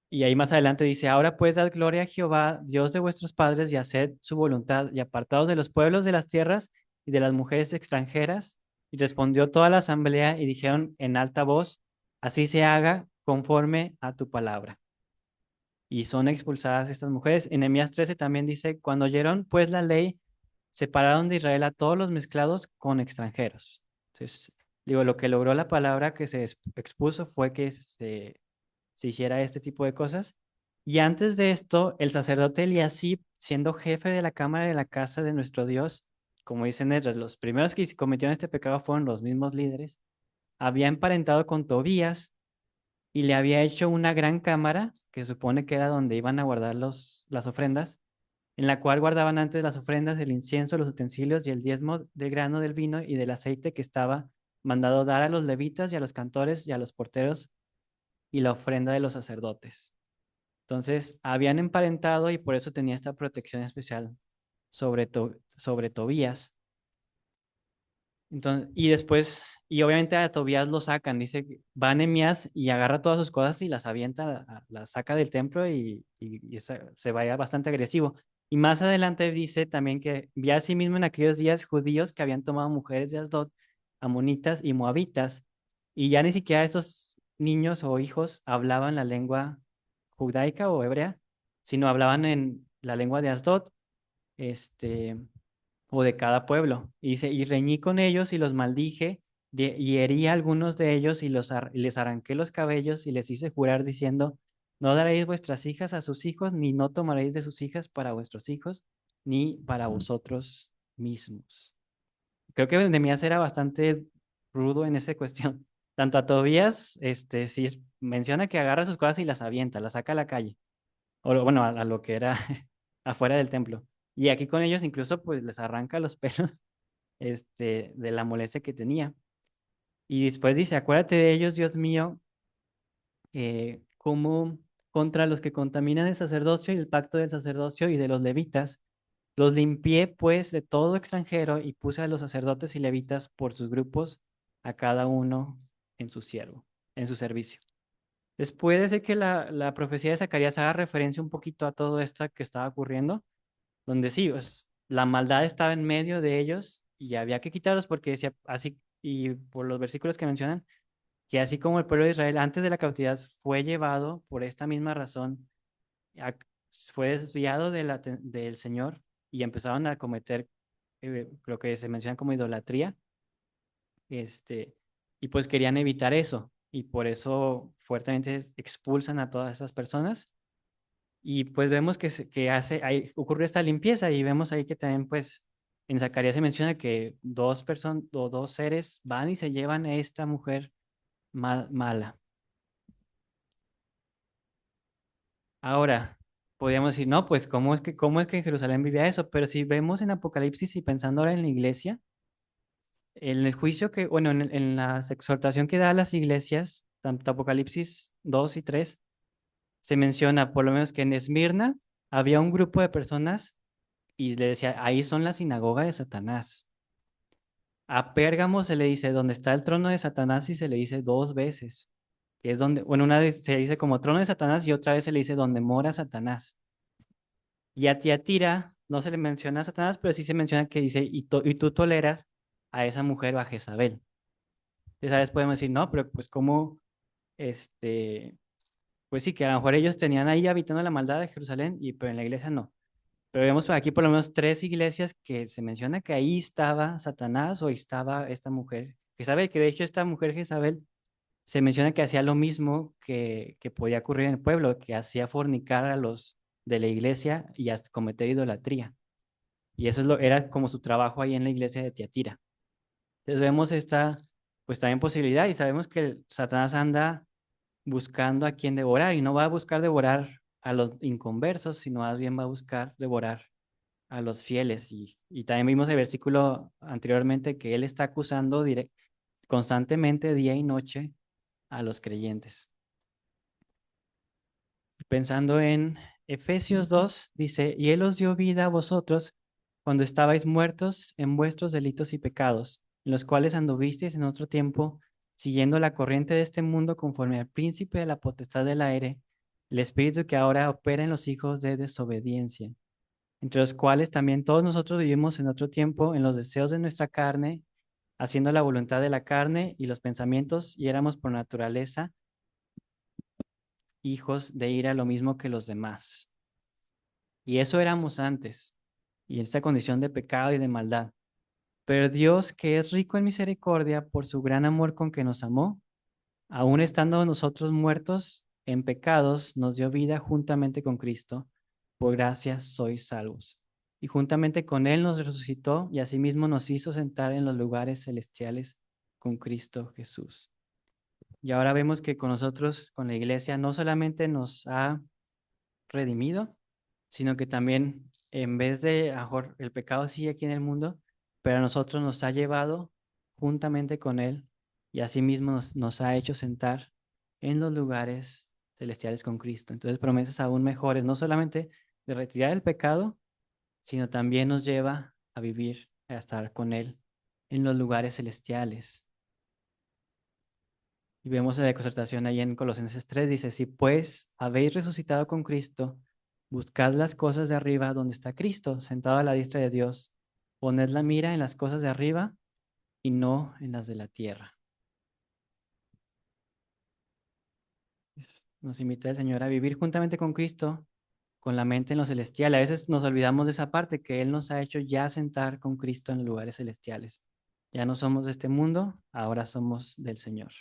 Y ahí más adelante dice, ahora pues dad gloria a Jehová, Dios de vuestros padres, y haced su voluntad, y apartaos de los pueblos de las tierras y de las mujeres extranjeras. Y respondió toda la asamblea y dijeron en alta voz, así se haga conforme a tu palabra. Y son expulsadas estas mujeres. En Nehemías 13 también dice, cuando oyeron pues la ley, separaron de Israel a todos los mezclados con extranjeros. Entonces, digo, lo que logró la palabra que se expuso fue que se hiciera este tipo de cosas. Y antes de esto, el sacerdote Eliasib, siendo jefe de la cámara de la casa de nuestro Dios, como dicen ellos, los primeros que cometieron este pecado fueron los mismos líderes, había emparentado con Tobías y le había hecho una gran cámara, que supone que era donde iban a guardar las ofrendas, en la cual guardaban antes las ofrendas, el incienso, los utensilios y el diezmo del grano del vino y del aceite que estaba mandado dar a los levitas y a los cantores y a los porteros y la ofrenda de los sacerdotes. Entonces, habían emparentado y por eso tenía esta protección especial sobre Tobías. Entonces, y después, y obviamente a Tobías lo sacan, dice, va Nehemías y agarra todas sus cosas y las avienta, las saca del templo y se vaya bastante agresivo. Y más adelante dice también que vi a sí mismo en aquellos días judíos que habían tomado mujeres de Asdod, amonitas y moabitas, y ya ni siquiera esos niños o hijos hablaban la lengua judaica o hebrea, sino hablaban en la lengua de Asdod, este, o de cada pueblo. Y dice, y reñí con ellos y los maldije, y herí a algunos de ellos y les arranqué los cabellos y les hice jurar diciendo, no daréis vuestras hijas a sus hijos, ni no tomaréis de sus hijas para vuestros hijos, ni para vosotros mismos. Creo que Nehemías era bastante rudo en esa cuestión. Tanto a Tobías, sí menciona que agarra sus cosas y las avienta, las saca a la calle o bueno, a lo que era afuera del templo. Y aquí con ellos incluso pues les arranca los pelos de la molestia que tenía. Y después dice, acuérdate de ellos, Dios mío, como contra los que contaminan el sacerdocio y el pacto del sacerdocio y de los levitas. Los limpié pues de todo extranjero y puse a los sacerdotes y levitas por sus grupos, a cada uno en su siervo, en su servicio. Después de que la profecía de Zacarías haga referencia un poquito a todo esto que estaba ocurriendo, donde sí, pues, la maldad estaba en medio de ellos y había que quitarlos porque decía así, y por los versículos que mencionan, que así como el pueblo de Israel antes de la cautividad fue llevado por esta misma razón, a- fue desviado del Señor y empezaron a cometer lo que se menciona como idolatría, este, y pues querían evitar eso y por eso fuertemente expulsan a todas esas personas. Y pues vemos que ocurre esta limpieza y vemos ahí que también pues en Zacarías se menciona que dos personas o dos seres van y se llevan a esta mujer mala. Ahora, podríamos decir, no, pues cómo es que en Jerusalén vivía eso? Pero si vemos en Apocalipsis y pensando ahora en la iglesia, en el juicio que, bueno, en la exhortación que da a las iglesias, tanto Apocalipsis 2 y 3 se menciona por lo menos que en Esmirna había un grupo de personas y le decía, ahí son la sinagoga de Satanás. A Pérgamo se le dice, donde está el trono de Satanás y se le dice dos veces, que es donde, bueno, una vez se dice como trono de Satanás y otra vez se le dice donde mora Satanás. Y a Tiatira no se le menciona a Satanás, pero sí se menciona que dice, y tú toleras a esa mujer o a Jezabel. Entonces, ¿sabes? Podemos decir, no, pero pues como, este, pues sí, que a lo mejor ellos tenían ahí habitando la maldad de Jerusalén, pero en la iglesia no. Pero vemos por aquí por lo menos tres iglesias que se menciona que ahí estaba Satanás o ahí estaba esta mujer Jezabel, que de hecho esta mujer Jezabel se menciona que hacía lo mismo que podía ocurrir en el pueblo, que hacía fornicar a los de la iglesia y hasta cometer idolatría. Y eso era como su trabajo ahí en la iglesia de Tiatira. Entonces vemos esta, pues también posibilidad y sabemos que Satanás anda buscando a quien devorar y no va a buscar devorar a los inconversos, sino más bien va a buscar devorar a los fieles. Y también vimos el versículo anteriormente que él está acusando constantemente día y noche a los creyentes. Pensando en Efesios 2, dice, y él os dio vida a vosotros cuando estabais muertos en vuestros delitos y pecados, en los cuales anduvisteis en otro tiempo, siguiendo la corriente de este mundo conforme al príncipe de la potestad del aire, el espíritu que ahora opera en los hijos de desobediencia, entre los cuales también todos nosotros vivimos en otro tiempo en los deseos de nuestra carne, haciendo la voluntad de la carne y los pensamientos, y éramos por naturaleza hijos de ira, lo mismo que los demás. Y eso éramos antes, y en esta condición de pecado y de maldad. Pero Dios, que es rico en misericordia por su gran amor con que nos amó, aun estando nosotros muertos en pecados, nos dio vida juntamente con Cristo. Por gracia sois salvos. Y juntamente con Él nos resucitó y asimismo nos hizo sentar en los lugares celestiales con Cristo Jesús. Y ahora vemos que con nosotros, con la iglesia, no solamente nos ha redimido, sino que también en vez de, mejor, el pecado sigue aquí en el mundo, pero a nosotros nos ha llevado juntamente con Él y asimismo nos ha hecho sentar en los lugares celestiales con Cristo. Entonces, promesas aún mejores, no solamente de retirar el pecado, sino también nos lleva a vivir, a estar con Él en los lugares celestiales. Y vemos la exhortación ahí en Colosenses 3, dice, si pues habéis resucitado con Cristo, buscad las cosas de arriba donde está Cristo, sentado a la diestra de Dios. Poned la mira en las cosas de arriba y no en las de la tierra. Nos invita el Señor a vivir juntamente con Cristo, con la mente en lo celestial. A veces nos olvidamos de esa parte, que Él nos ha hecho ya sentar con Cristo en lugares celestiales. Ya no somos de este mundo, ahora somos del Señor.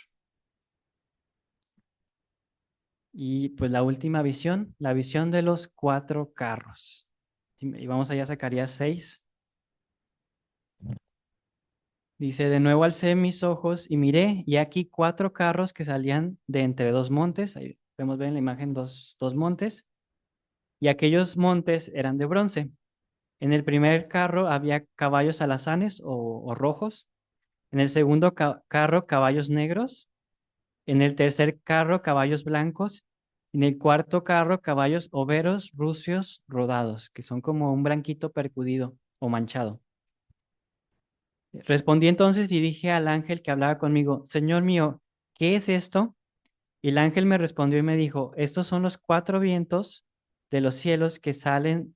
Y pues la última visión, la visión de los cuatro carros. Y vamos allá a Zacarías 6. Dice, de nuevo alcé mis ojos y miré, y aquí cuatro carros que salían de entre dos montes. Ahí vemos ver en la imagen dos montes. Y aquellos montes eran de bronce. En el primer carro había caballos alazanes o rojos. En el segundo carro, caballos negros. En el tercer carro, caballos blancos. En el cuarto carro, caballos overos, rucios, rodados, que son como un blanquito percudido o manchado. Respondí entonces y dije al ángel que hablaba conmigo, Señor mío, ¿qué es esto? Y el ángel me respondió y me dijo, estos son los cuatro vientos de los cielos que salen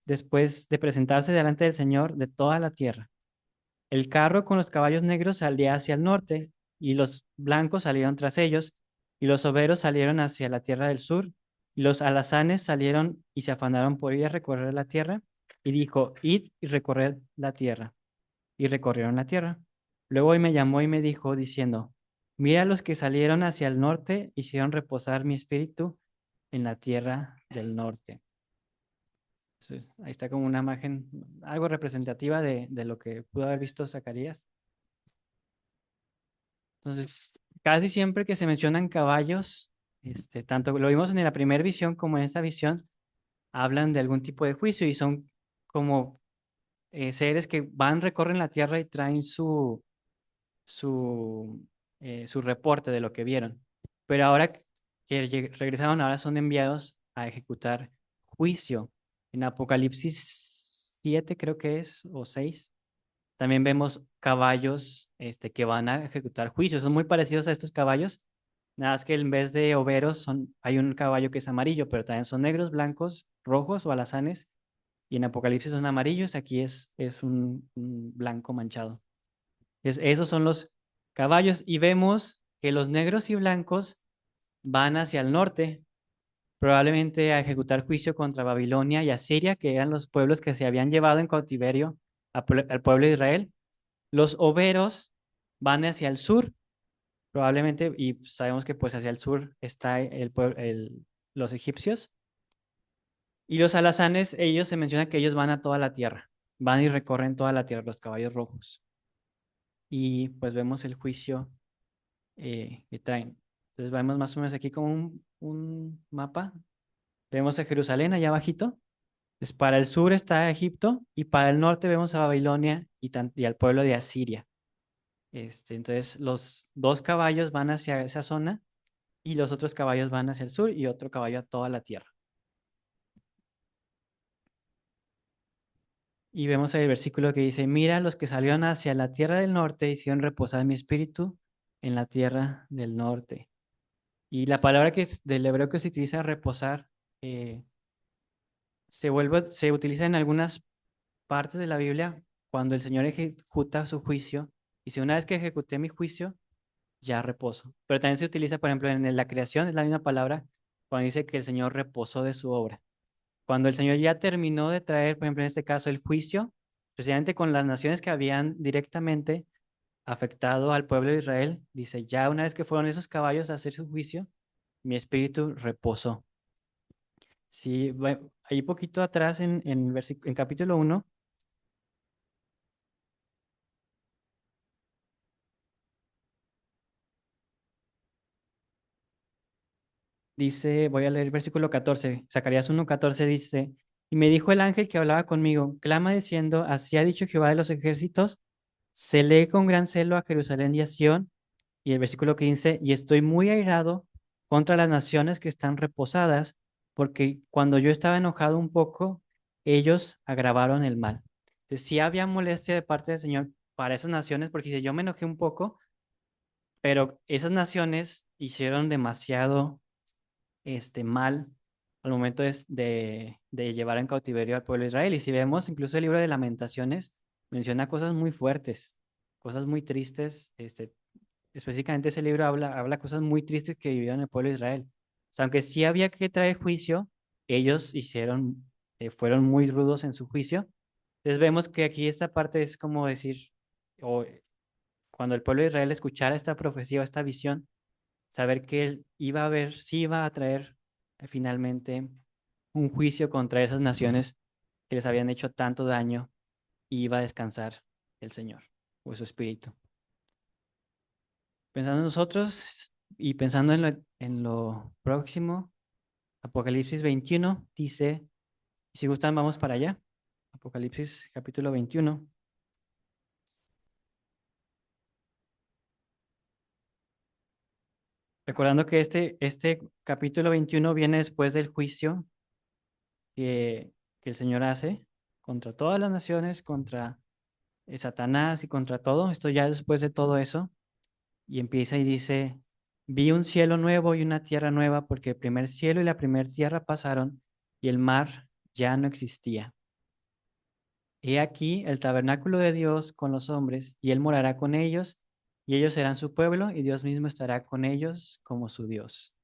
después de presentarse delante del Señor de toda la tierra. El carro con los caballos negros salía hacia el norte, y los blancos salieron tras ellos, y los overos salieron hacia la tierra del sur, y los alazanes salieron y se afanaron por ir a recorrer la tierra, y dijo, id y recorred la tierra, y recorrieron la tierra. Luego él me llamó y me dijo, diciendo, mira los que salieron hacia el norte, hicieron reposar mi espíritu en la tierra del norte. Entonces, ahí está como una imagen algo representativa de lo que pudo haber visto Zacarías. Entonces, casi siempre que se mencionan caballos, tanto lo vimos en la primera visión como en esta visión, hablan de algún tipo de juicio y son como seres que van, recorren la tierra y traen su reporte de lo que vieron. Pero ahora que regresaron, ahora son enviados a ejecutar juicio. En Apocalipsis 7 creo que es, o 6 también vemos caballos que van a ejecutar juicios. Son muy parecidos a estos caballos. Nada más que en vez de overos hay un caballo que es amarillo, pero también son negros, blancos, rojos o alazanes. Y en Apocalipsis son amarillos, aquí es un blanco manchado. Esos son los caballos y vemos que los negros y blancos van hacia el norte, probablemente a ejecutar juicio contra Babilonia y Asiria, que eran los pueblos que se habían llevado en cautiverio al pueblo de Israel. Los overos van hacia el sur, probablemente, y sabemos que pues hacia el sur está los egipcios. Y los alazanes, ellos se menciona que ellos van a toda la tierra, van y recorren toda la tierra, los caballos rojos. Y pues vemos el juicio que traen. Entonces vemos más o menos aquí como un mapa. Vemos a Jerusalén allá abajito. Pues para el sur está Egipto y para el norte vemos a Babilonia y al pueblo de Asiria. Entonces los dos caballos van hacia esa zona y los otros caballos van hacia el sur y otro caballo a toda la tierra. Y vemos el versículo que dice, mira, los que salieron hacia la tierra del norte hicieron reposar mi espíritu en la tierra del norte. Y la palabra que es del hebreo que se utiliza reposar eh, se utiliza en algunas partes de la Biblia cuando el Señor ejecuta su juicio. Y si una vez que ejecuté mi juicio, ya reposo. Pero también se utiliza, por ejemplo, en la creación, es la misma palabra, cuando dice que el Señor reposó de su obra. Cuando el Señor ya terminó de traer, por ejemplo, en este caso, el juicio, precisamente con las naciones que habían directamente afectado al pueblo de Israel, dice, ya una vez que fueron esos caballos a hacer su juicio, mi espíritu reposó. Sí, ahí poquito atrás en capítulo 1, dice, voy a leer el versículo 14, Zacarías 1:14 dice, y me dijo el ángel que hablaba conmigo, clama diciendo, así ha dicho Jehová de los ejércitos, se lee con gran celo a Jerusalén y a Sión, y el versículo 15, y estoy muy airado contra las naciones que están reposadas, porque cuando yo estaba enojado un poco, ellos agravaron el mal. Entonces, sí había molestia de parte del Señor para esas naciones, porque dice, yo me enojé un poco, pero esas naciones hicieron demasiado mal al momento de llevar en cautiverio al pueblo de Israel. Y si vemos, incluso el libro de Lamentaciones menciona cosas muy fuertes, cosas muy tristes. Específicamente ese libro habla cosas muy tristes que vivieron el pueblo de Israel. O sea, aunque sí había que traer juicio, ellos fueron muy rudos en su juicio. Entonces vemos que aquí esta parte es como decir, o cuando el pueblo de Israel escuchara esta profecía o esta visión, saber que él iba a ver, sí iba a traer finalmente un juicio contra esas naciones que les habían hecho tanto daño y iba a descansar el Señor o su espíritu. Pensando en nosotros y pensando en lo próximo, Apocalipsis 21 dice, si gustan vamos para allá, Apocalipsis capítulo 21, recordando que este capítulo 21 viene después del juicio que el Señor hace contra todas las naciones, contra Satanás y contra todo. Esto ya después de todo eso, y empieza y dice, vi un cielo nuevo y una tierra nueva, porque el primer cielo y la primera tierra pasaron y el mar ya no existía. He aquí el tabernáculo de Dios con los hombres, y él morará con ellos, y ellos serán su pueblo, y Dios mismo estará con ellos como su Dios.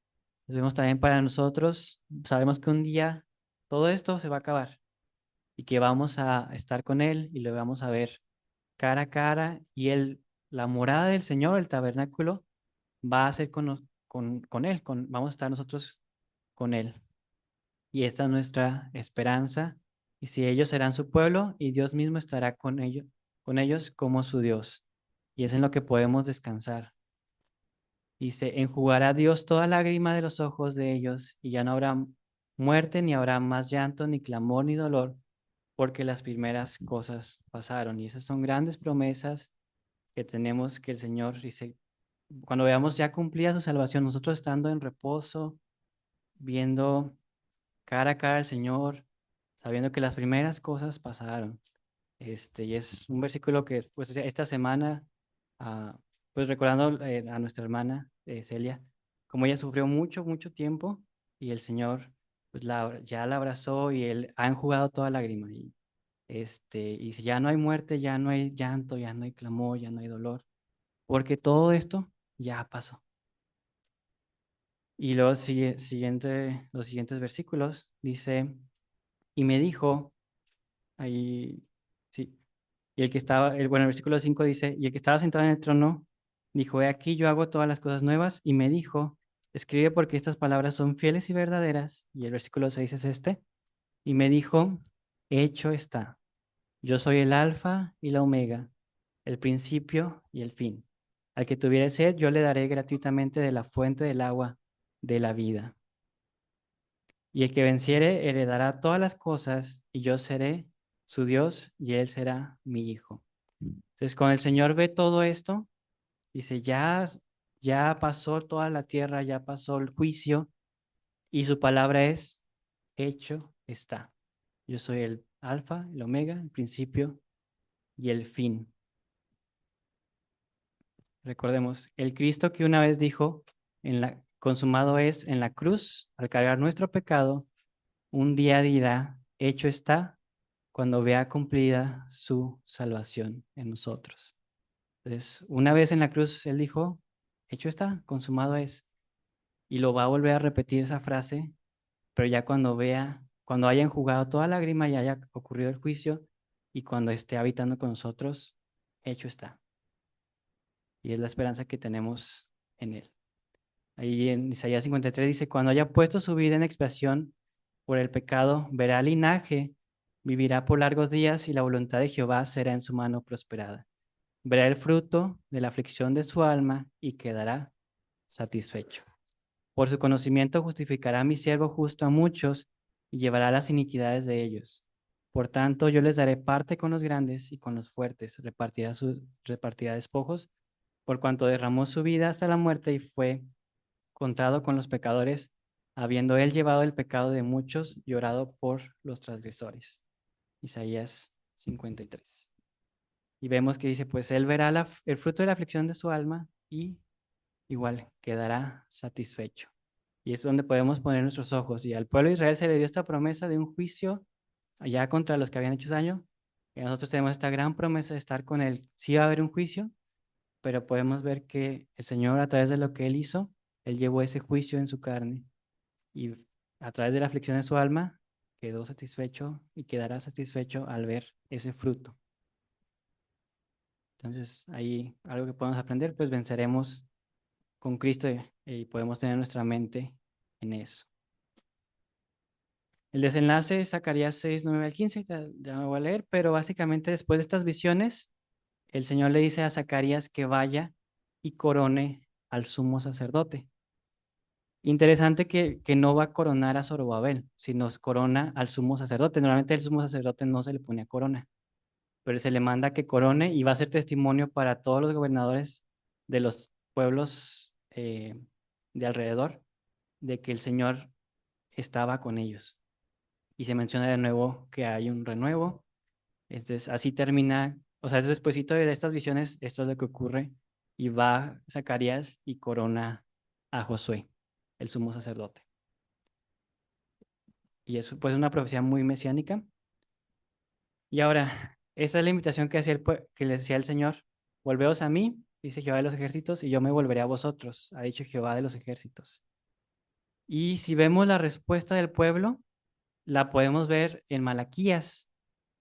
Nos vemos también para nosotros, sabemos que un día todo esto se va a acabar y que vamos a estar con él y lo vamos a ver cara a cara, y la morada del Señor, el tabernáculo, va a ser con Él, vamos a estar nosotros con Él. Y esta es nuestra esperanza. Y si ellos serán su pueblo, y Dios mismo estará con ellos como su Dios. Y es en lo que podemos descansar. Dice, enjugará Dios toda lágrima de los ojos de ellos, y ya no habrá muerte, ni habrá más llanto, ni clamor, ni dolor, porque las primeras cosas pasaron. Y esas son grandes promesas que tenemos que el Señor dice, cuando veamos ya cumplida su salvación, nosotros estando en reposo, viendo cara a cara al Señor, sabiendo que las primeras cosas pasaron. Y es un versículo que pues esta semana, ah, pues recordando a nuestra hermana Celia, como ella sufrió mucho, mucho tiempo y el Señor pues ya la abrazó y él ha enjugado toda lágrima. Y si ya no hay muerte, ya no hay llanto, ya no hay clamor, ya no hay dolor, porque todo esto ya pasó. Y luego los siguientes versículos dice, y me dijo, ahí, sí, y bueno, el versículo 5 dice, y el que estaba sentado en el trono dijo, he aquí yo hago todas las cosas nuevas, y me dijo, escribe porque estas palabras son fieles y verdaderas. Y el versículo 6 es este, y me dijo, hecho está, yo soy el alfa y la omega, el principio y el fin. Al que tuviere sed, yo le daré gratuitamente de la fuente del agua de la vida. Y el que venciere heredará todas las cosas, y yo seré su Dios, y él será mi hijo. Entonces, cuando el Señor ve todo esto, dice, ya pasó toda la tierra, ya pasó el juicio, y su palabra es, hecho está. Yo soy el alfa, el omega, el principio y el fin. Recordemos, el Cristo que una vez dijo, consumado es en la cruz, al cargar nuestro pecado, un día dirá, hecho está, cuando vea cumplida su salvación en nosotros. Entonces, una vez en la cruz, Él dijo, hecho está, consumado es. Y lo va a volver a repetir esa frase, pero ya cuando haya enjugado toda lágrima y haya ocurrido el juicio, y cuando esté habitando con nosotros, hecho está. Y es la esperanza que tenemos en Él. Ahí en Isaías 53 dice, cuando haya puesto su vida en expiación por el pecado, verá linaje, vivirá por largos días y la voluntad de Jehová será en su mano prosperada. Verá el fruto de la aflicción de su alma y quedará satisfecho. Por su conocimiento justificará a mi siervo justo a muchos y llevará las iniquidades de ellos. Por tanto, yo les daré parte con los grandes y con los fuertes, repartirá despojos, por cuanto derramó su vida hasta la muerte y fue contado con los pecadores, habiendo él llevado el pecado de muchos y orado por los transgresores. Isaías 53. Y vemos que dice, pues él verá el fruto de la aflicción de su alma y igual quedará satisfecho. Y es donde podemos poner nuestros ojos. Y al pueblo de Israel se le dio esta promesa de un juicio allá contra los que habían hecho daño. Y nosotros tenemos esta gran promesa de estar con él. Sí va a haber un juicio, pero podemos ver que el Señor, a través de lo que él hizo, él llevó ese juicio en su carne y a través de la aflicción de su alma quedó satisfecho y quedará satisfecho al ver ese fruto. Entonces, ahí algo que podemos aprender, pues venceremos con Cristo y podemos tener nuestra mente en eso. El desenlace es Zacarías 6, 9 al 15, ya no voy a leer, pero básicamente después de estas visiones, el Señor le dice a Zacarías que vaya y corone al sumo sacerdote. Interesante que no va a coronar a Zorobabel, sino corona al sumo sacerdote. Normalmente el sumo sacerdote no se le pone corona, pero se le manda que corone y va a ser testimonio para todos los gobernadores de los pueblos de alrededor de que el Señor estaba con ellos. Y se menciona de nuevo que hay un renuevo. Entonces, así termina, o sea, despuésito de estas visiones, esto es lo que ocurre y va Zacarías y corona a Josué, el sumo sacerdote. Y es pues una profecía muy mesiánica. Y ahora, esa es la invitación que, que le decía el Señor. Volveos a mí, dice Jehová de los ejércitos, y yo me volveré a vosotros, ha dicho Jehová de los ejércitos. Y si vemos la respuesta del pueblo, la podemos ver en Malaquías.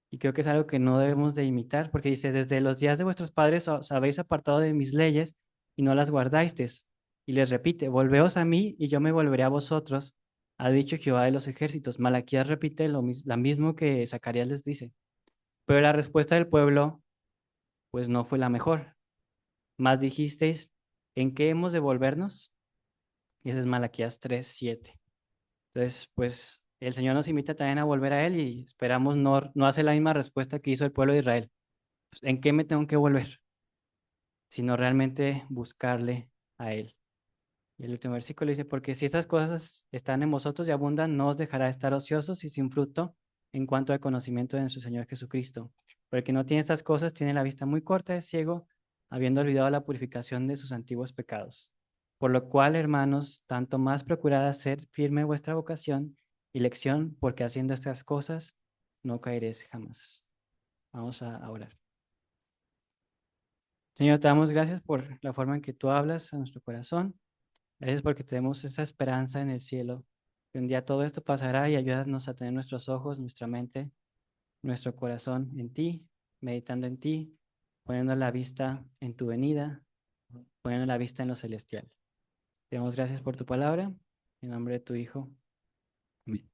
Y creo que es algo que no debemos de imitar, porque dice, desde los días de vuestros padres os habéis apartado de mis leyes y no las guardasteis. Y les repite, volveos a mí y yo me volveré a vosotros, ha dicho Jehová de los ejércitos. Malaquías repite lo mismo que Zacarías les dice. Pero la respuesta del pueblo, pues no fue la mejor. Más dijisteis, ¿en qué hemos de volvernos? Y ese es Malaquías 3:7. Entonces, pues el Señor nos invita también a volver a Él y esperamos no hacer la misma respuesta que hizo el pueblo de Israel. Pues, ¿en qué me tengo que volver? Sino realmente buscarle a Él. Y el último versículo dice, porque si esas cosas están en vosotros y abundan, no os dejará estar ociosos y sin fruto en cuanto al conocimiento de nuestro Señor Jesucristo. Porque el que no tiene estas cosas tiene la vista muy corta, es ciego, habiendo olvidado la purificación de sus antiguos pecados. Por lo cual, hermanos, tanto más procurad hacer firme vuestra vocación y lección, porque haciendo estas cosas no caeréis jamás. Vamos a orar. Señor, te damos gracias por la forma en que tú hablas a nuestro corazón. Gracias porque tenemos esa esperanza en el cielo. Que un día todo esto pasará y ayúdanos a tener nuestros ojos, nuestra mente, nuestro corazón en ti, meditando en ti, poniendo la vista en tu venida, poniendo la vista en lo celestial. Te damos gracias por tu palabra. En nombre de tu Hijo. Amén.